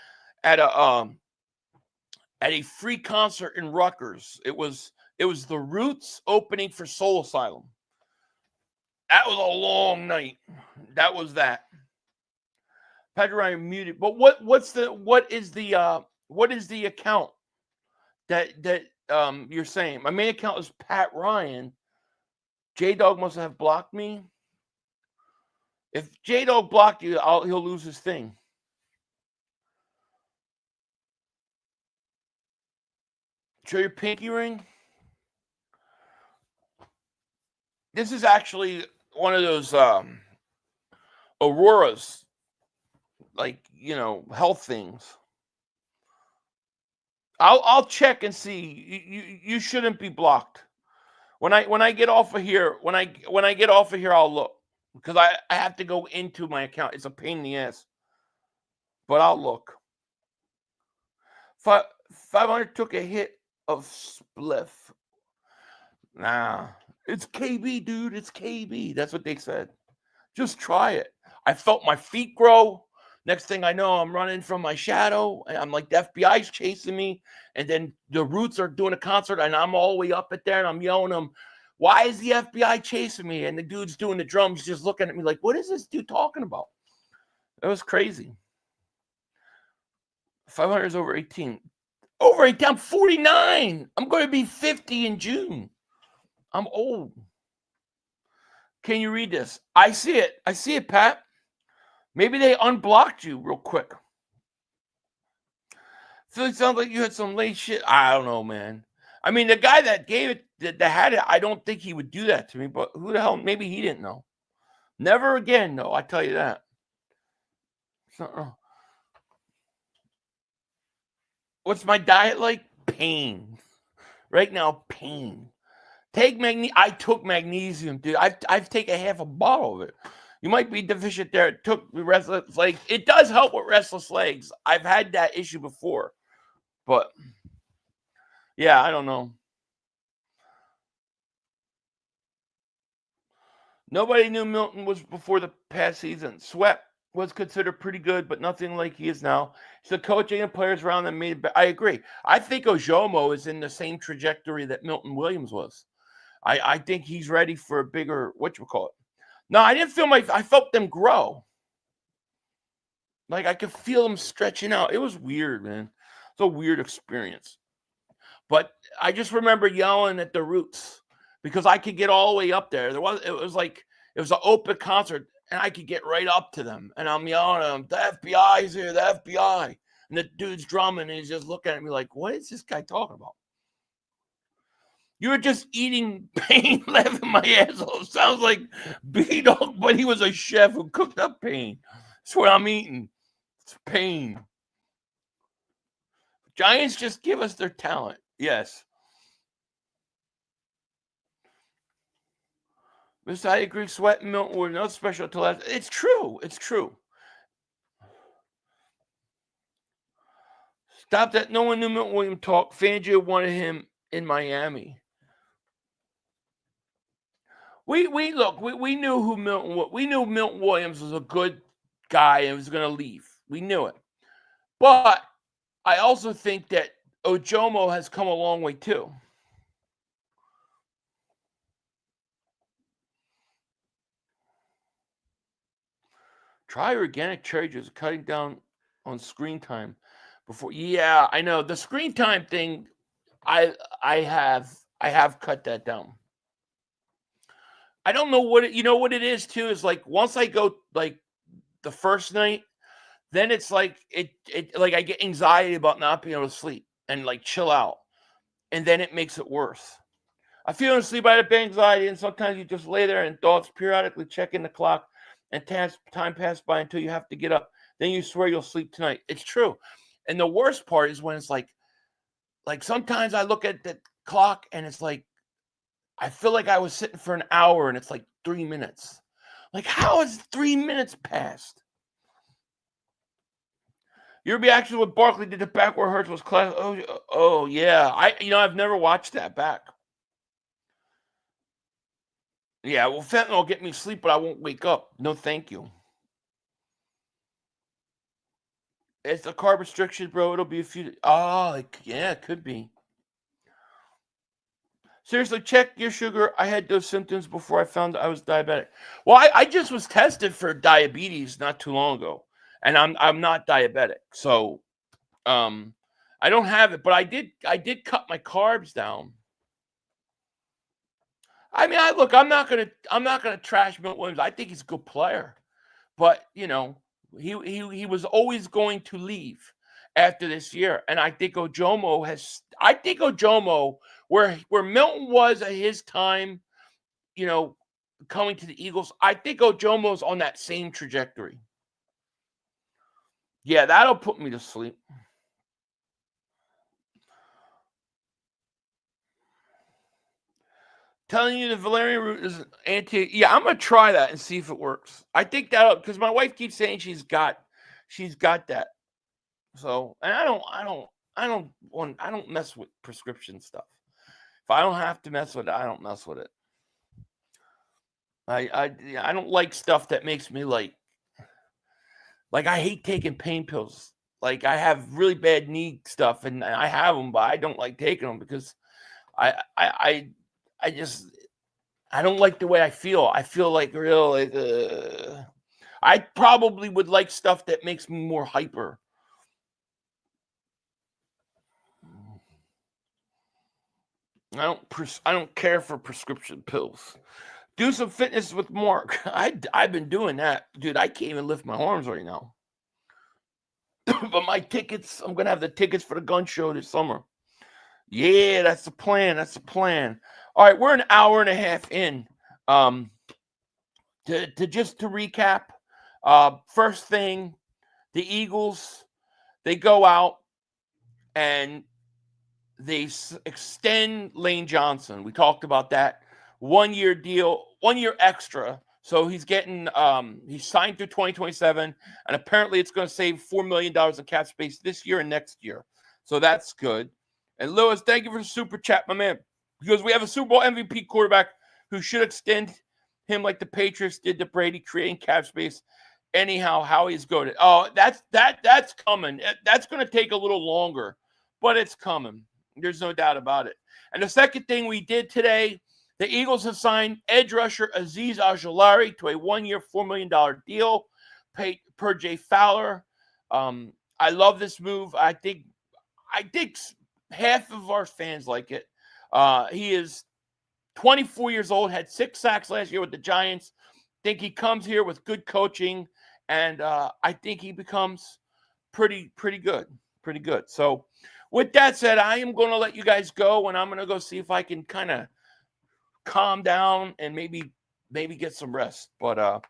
at a free concert in Rutgers. It was the Roots opening for Soul Asylum. That was a long night. That was that. Pedro, I'm muted. But what is the account that you're saying? My main account is Pat Ryan. J-Dog must have blocked me. If J-Dog blocked you, he'll lose his thing. Show your pinky ring. This is actually one of those Auroras, like, health things. I'll check and see. You shouldn't be blocked. When I get off of here, when I get off of here, I'll look, because I have to go into my account. It's a pain in the ass, but I'll look. 500 took a hit of spliff. Nah, It's KB, dude. It's KB. That's what they said. Just try it. I felt my feet grow. Next thing I know, I'm running from my shadow, and I'm like, the FBI's chasing me. And then the Roots are doing a concert, and I'm all the way up at there, and I'm yelling them, why is the FBI chasing me? And the dude's doing the drums, just looking at me like, what is this dude talking about? It was crazy. 500 is over 18. Over 18, I'm 49. I'm going to be 50 in June. I'm old. Can you read this? I see it. I see it, Pat. Maybe they unblocked you real quick. So it sounds like you had some late shit. I don't know, man. I mean, the guy that gave it, that had it, I don't think he would do that to me, but who the hell? Maybe he didn't know. Never again, no, I tell you that. What's my diet like? Pain. Right now, pain. Take magnesium. I took magnesium, dude. I've taken half a bottle of it. You might be deficient there. It took the restless legs. It does help with restless legs. I've had that issue before. But, yeah, I don't know. Nobody knew Milton was before the past season. Sweat was considered pretty good, but nothing like he is now. So coaching and players around them made it. I agree. I think Ojomo is in the same trajectory that Milton Williams was. I think he's ready for a bigger, whatchamacallit. No, I didn't feel I felt them grow. Like I could feel them stretching out. It was weird, man. It's a weird experience. But I just remember yelling at the Roots because I could get all the way up there. It was an open concert and I could get right up to them. And I'm yelling at them, the FBI's here, the FBI. And the dude's drumming and he's just looking at me like, what is this guy talking about? You were just eating pain, laughing my ass off. Sounds like B-Dog, but he was a chef who cooked up pain. That's what I'm eating. It's pain. Giants just give us their talent. Yes. Mr. I agree. Sweat and Milton were not special to last. It's true. It's true. Stop that. No one knew Milton Williams talk. Fangio wanted him in Miami. We knew who Milton was. We knew Milton Williams was a good guy and was going to leave. We knew it. But I also think that Ojomo has come a long way too. Try organic cherry juice, cutting down on screen time before. Yeah, I know the screen time thing. I have cut that down. I don't know what what it is too. Is like once I go like the first night, then it's like it like I get anxiety about not being able to sleep and like chill out, and then it makes it worse. I feel asleep. I have anxiety, and sometimes you just lay there and thoughts periodically checking the clock, and time pass by until you have to get up. Then you swear you'll sleep tonight. It's true, and the worst part is when it's like sometimes I look at the clock and it's like. I feel like I was sitting for an hour and it's like 3 minutes. Like, how is 3 minutes passed? Your reaction with Barkley did the back where Hurts was class. Oh yeah. I've never watched that back. Yeah, well, fentanyl will get me sleep, but I won't wake up. No, thank you. It's a carb restriction, bro. It'll be a few. Oh, yeah, it could be. Seriously, check your sugar. I had those symptoms before I found I was diabetic. Well, I just was tested for diabetes not too long ago, and I'm not diabetic, so I don't have it. But I did cut my carbs down. I mean, I'm not gonna trash Milton Williams. I think he's a good player, but he was always going to leave after this year, and I think Ojomo where Milton was at his time, coming to the Eagles, I think Ojomo's on that same trajectory. Yeah, that'll put me to sleep. Telling you the valerian root is anti. Yeah, I'm gonna try that and see if it works. I think that because my wife keeps saying she's got that. So, and I don't mess with prescription stuff. If I don't have to mess with it, I don't mess with it. I don't like stuff that makes me like I hate taking pain pills. Like I have really bad knee stuff, and I have them, but I don't like taking them because I just I don't like the way I feel. I feel like I probably would like stuff that makes me more hyper. I don't care for prescription pills. Do some fitness with Mark. I've been doing that, dude. I can't even lift my arms right now. But my tickets, I'm gonna have the tickets for the gun show this summer. Yeah, that's the plan. That's the plan. All right, we're an hour and a half in. To recap, first thing, the Eagles, they go out and they extend Lane Johnson. We talked about that. 1 year deal, 1 year extra. So he's getting he's signed through 2027, and apparently it's going to save $4 million in cap space this year and next year. So that's good. And Lewis, thank you for the super chat, my man. Because we have a Super Bowl MVP quarterback who should extend him like the Patriots did to Brady, creating cap space. Anyhow, how he's going. Oh, that's coming. That's going to take a little longer, but it's coming. There's no doubt about it. And the second thing we did today, the Eagles have signed edge rusher Azeez Ojulari to a 1 year, $4 million deal paid per Jay Fowler. I love this move. I think half of our fans like it. He is 24 years old, had 6 sacks last year with the Giants. Think he comes here with good coaching, and I think he becomes pretty good. Pretty good. So with that said, I am going to let you guys go, and I'm going to go see if I can kind of calm down and maybe get some rest. But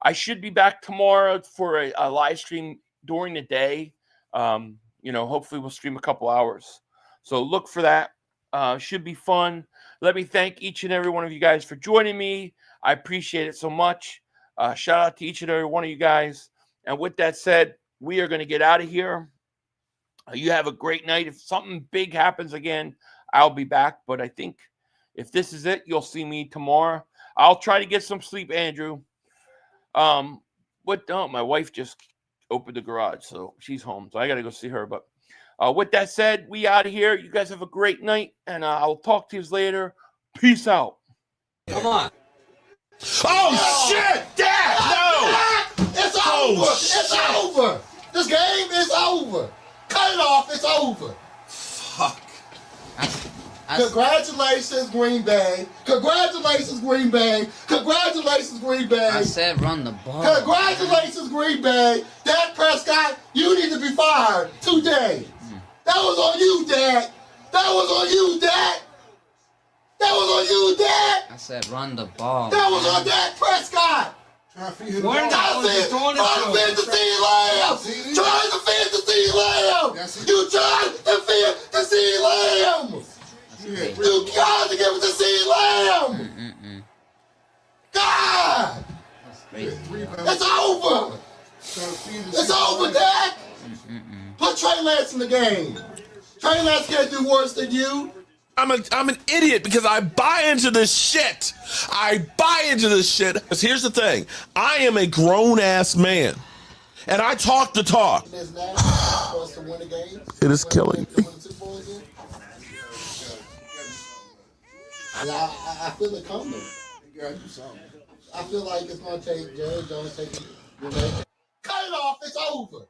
I should be back tomorrow for a live stream during the day. Hopefully we'll stream a couple hours. So look for that. Should be fun. Let me thank each and every one of you guys for joining me. I appreciate it so much. Shout out to each and every one of you guys. And with that said, we are going to get out of here. You have a great night. If something big happens again, I'll be back. But I think if this is it, you'll see me tomorrow. I'll try to get some sleep, Andrew. My wife just opened the garage, so she's home. So I got to go see her. But with that said, we out of here. You guys have a great night, and I'll talk to you later. Peace out. Come on. Oh, shit! Dad! No! It's over! It's over! This game is over! Cut it off! It's over! Fuck. Congratulations, Green Bay! Congratulations, Green Bay! Congratulations, Green Bay! I said run the ball. Congratulations, Green Bay! Dak Prescott, you need to be fired today! That was on you, Dad! That was on you, Dad! That was on you, Dad! I said run the ball. That was on Dak Prescott! Trying to feed the fantasy lamb! Trying to feed the lamb! You tried to feed the lamb! You got to give it to C. Lamb! God! That's crazy. It's over! It's over, Dak! Put Trey Lance in the game. Trey Lance can't do worse than you. I'm an idiot because I buy into this shit. I buy into this shit. Because here's the thing. I am a grown-ass man. And I talk the talk. It is killing me. I feel it coming. You gotta do something. I feel like it's gonna take Jerry Jones taking. Cut it off. It's over.